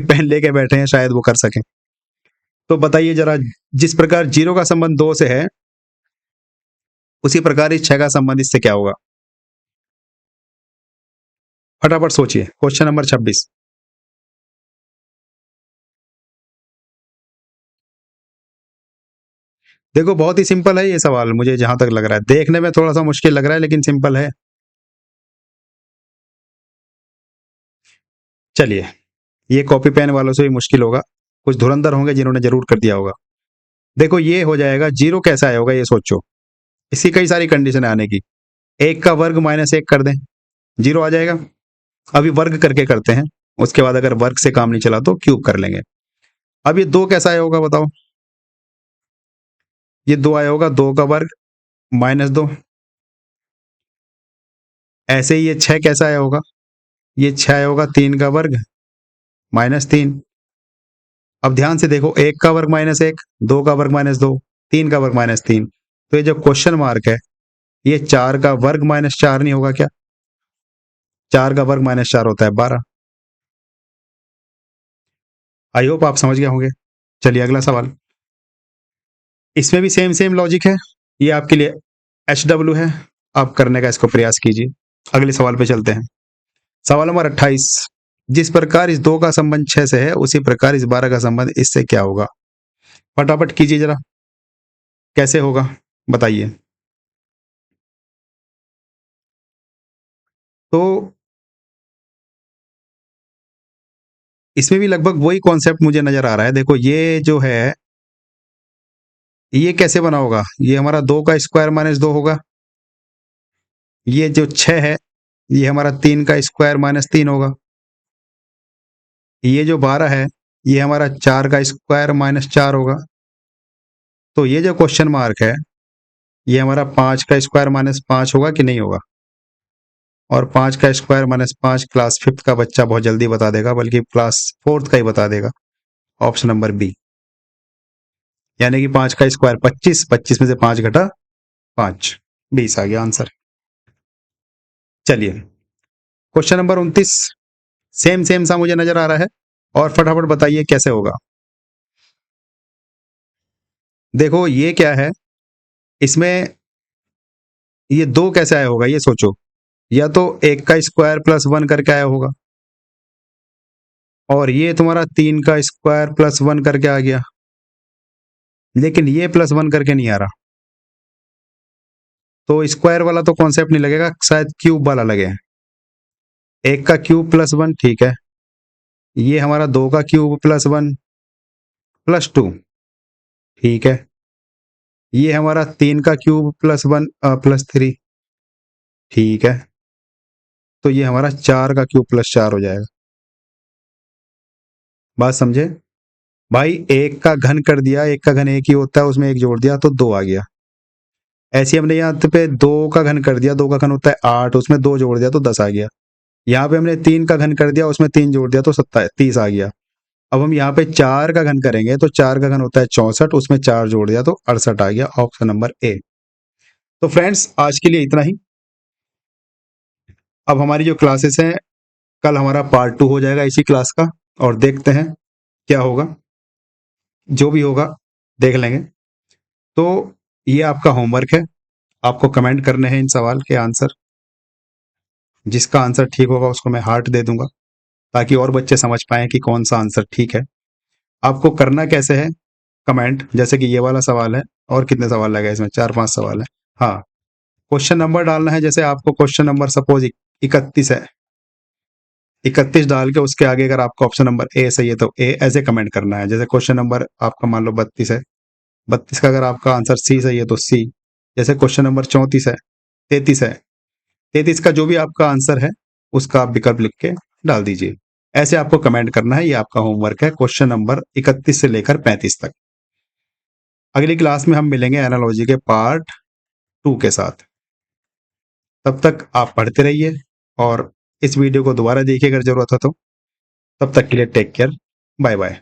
पेन लेके बैठे हैं शायद वो कर सकें। तो बताइए जरा, जिस प्रकार 0 का संबंध 2 से है उसी प्रकार इस 6 का संबंध इससे क्या होगा? फटाफट सोचिए। Question number 26। देखो बहुत ही सिंपल है ये सवाल, मुझे जहां तक लग रहा है। देखने में थोड़ा सा मुश्किल लग रहा है लेकिन सिंपल है। चलिए, ये कॉपी पेन वालों से भी मुश्किल होगा, कुछ धुरंधर होंगे जिन्होंने जरूर कर दिया होगा। देखो ये हो जाएगा, 0 कैसा आया होगा ये सोचो। इसकी कई सारी कंडीशन है आने की। 1 का वर्ग -1 कर दें, 0 आ जाएगा। अभी वर्ग करके करते हैं, उसके बाद अगर वर्ग से काम नहीं चला तो क्यूब कर लेंगे। अब ये 2 कैसा आया होगा बताओ? ये 2 आया होगा, 2 का वर्ग -2। ऐसे ही ये 6 कैसा आया होगा? ये 6 आया होगा, 3 का वर्ग -3। अब ध्यान से देखो, 1 का वर्ग -1, 2 का वर्ग -2, 3 का वर्ग -3। तो ये जो क्वेश्चन मार्क है ये 4 का वर्ग -4 नहीं होगा क्या? 4 का वर्ग -4 होता है 12। आई होप आप समझ गए होंगे। चलिए अगला सवाल। इसमें भी सेम सेम लॉजिक है, ये आपके लिए HW है, आप करने का इसको प्रयास कीजिए। अगले सवाल पे चलते हैं। सवाल नंबर 28। जिस प्रकार इस 2 का संबंध 6 से है उसी प्रकार इस 12 का संबंध इससे क्या होगा? फटाफट कीजिए जरा, कैसे होगा बताइए। तो इसमें भी लगभग वही कॉन्सेप्ट मुझे नजर आ रहा है। देखो ये जो है ये कैसे बना होगा? ये हमारा 2 का स्क्वायर -2 होगा। ये जो 6 है ये हमारा 3 का स्क्वायर -3 होगा। ये जो 12 है ये हमारा 4 का स्क्वायर -4 होगा। तो ये जो क्वेश्चन मार्क है ये हमारा 5 का स्क्वायर -5 होगा कि नहीं होगा? और 5 का स्क्वायर -5 क्लास 5th का बच्चा बहुत जल्दी बता देगा, बल्कि क्लास 4th का ही बता देगा। ऑप्शन नंबर बी, यानी कि 5 का स्क्वायर 25, 25 में से 5 घटा 5, 20 आ गया आंसर। चलिए क्वेश्चन नंबर 29। सेम सेम सा मुझे नजर आ रहा है, और फटाफट बताइए कैसे होगा। देखो ये क्या है, इसमें ये 2 कैसे आया होगा ये सोचो। या तो 1 का स्क्वायर +1 करके आया होगा, और ये तुम्हारा 3 का स्क्वायर +1 करके आ गया, लेकिन ये +1 करके नहीं आ रहा। तो स्क्वायर वाला तो कॉन्सेप्ट नहीं लगेगा, शायद क्यूब वाला लगे। 1 का क्यूब +1 ठीक है, ये हमारा 2 का क्यूब +1 +2 ठीक है, ये हमारा 3 का क्यूब +1 +3 ठीक है, तो ये हमारा 4 का क्यूब प्लस 4 हो जाएगा। बात समझे भाई? एक का घन कर दिया, एक का घन एक ही होता है, उसमें एक जोड़ दिया तो 2 आ गया। ऐसे ही हमने यहाँ पे 2 का घन कर दिया, 2 का घन होता है 8, उसमें 2 जोड़ दिया तो 10 आ गया। यहाँ पे हमने 3 का घन कर दिया, उसमें 3 जोड़ दिया तो 30 आ गया। अब हम यहाँ पे 4 का घन करेंगे तो 4 का घन होता है 64, उसमें 4 जोड़ दिया तो 68 आ गया। Option number A. तो फ्रेंड्स आज के लिए इतना ही। अब हमारी जो क्लासेस हैं, कल हमारा पार्ट 2 हो जाएगा इसी क्लास का, और देखते हैं क्या होगा। जो भी होगा देख लेंगे। तो ये आपका होमवर्क है, आपको कमेंट करने हैं इन सवाल के आंसर। जिसका आंसर ठीक होगा उसको मैं हार्ट दे दूंगा, ताकि और बच्चे समझ पाएं कि कौन सा आंसर ठीक है। आपको करना कैसे है, कमेंट, जैसे कि ये वाला सवाल है, और कितने सवाल लगे इसमें, 4-5 सवाल है। हाँ, क्वेश्चन नंबर डालना है। जैसे आपको क्वेश्चन नंबर सपोज 31 है, 31 डाल के उसके आगे अगर आपका ऑप्शन नंबर ए सही है तो ए ऐसे कमेंट करना है। जैसे क्वेश्चन नंबर आपका मान लो 32 है, 32 का अगर आपका आंसर सी सही है तो सी। जैसे क्वेश्चन नंबर 34 है, 33 है, 33 का जो भी आपका आंसर है उसका आप विकल्प लिख के डाल दीजिए। ऐसे आपको कमेंट करना है। ये आपका होमवर्क है क्वेश्चन नंबर 31 से लेकर 35 तक। अगली क्लास में हम मिलेंगे एनालॉजी के पार्ट 2 के साथ। तब तक आप पढ़ते रहिए और इस वीडियो को दोबारा देखिए अगर जरूरत हो तो। तब तक के लिए टेक केयर, बाय बाय।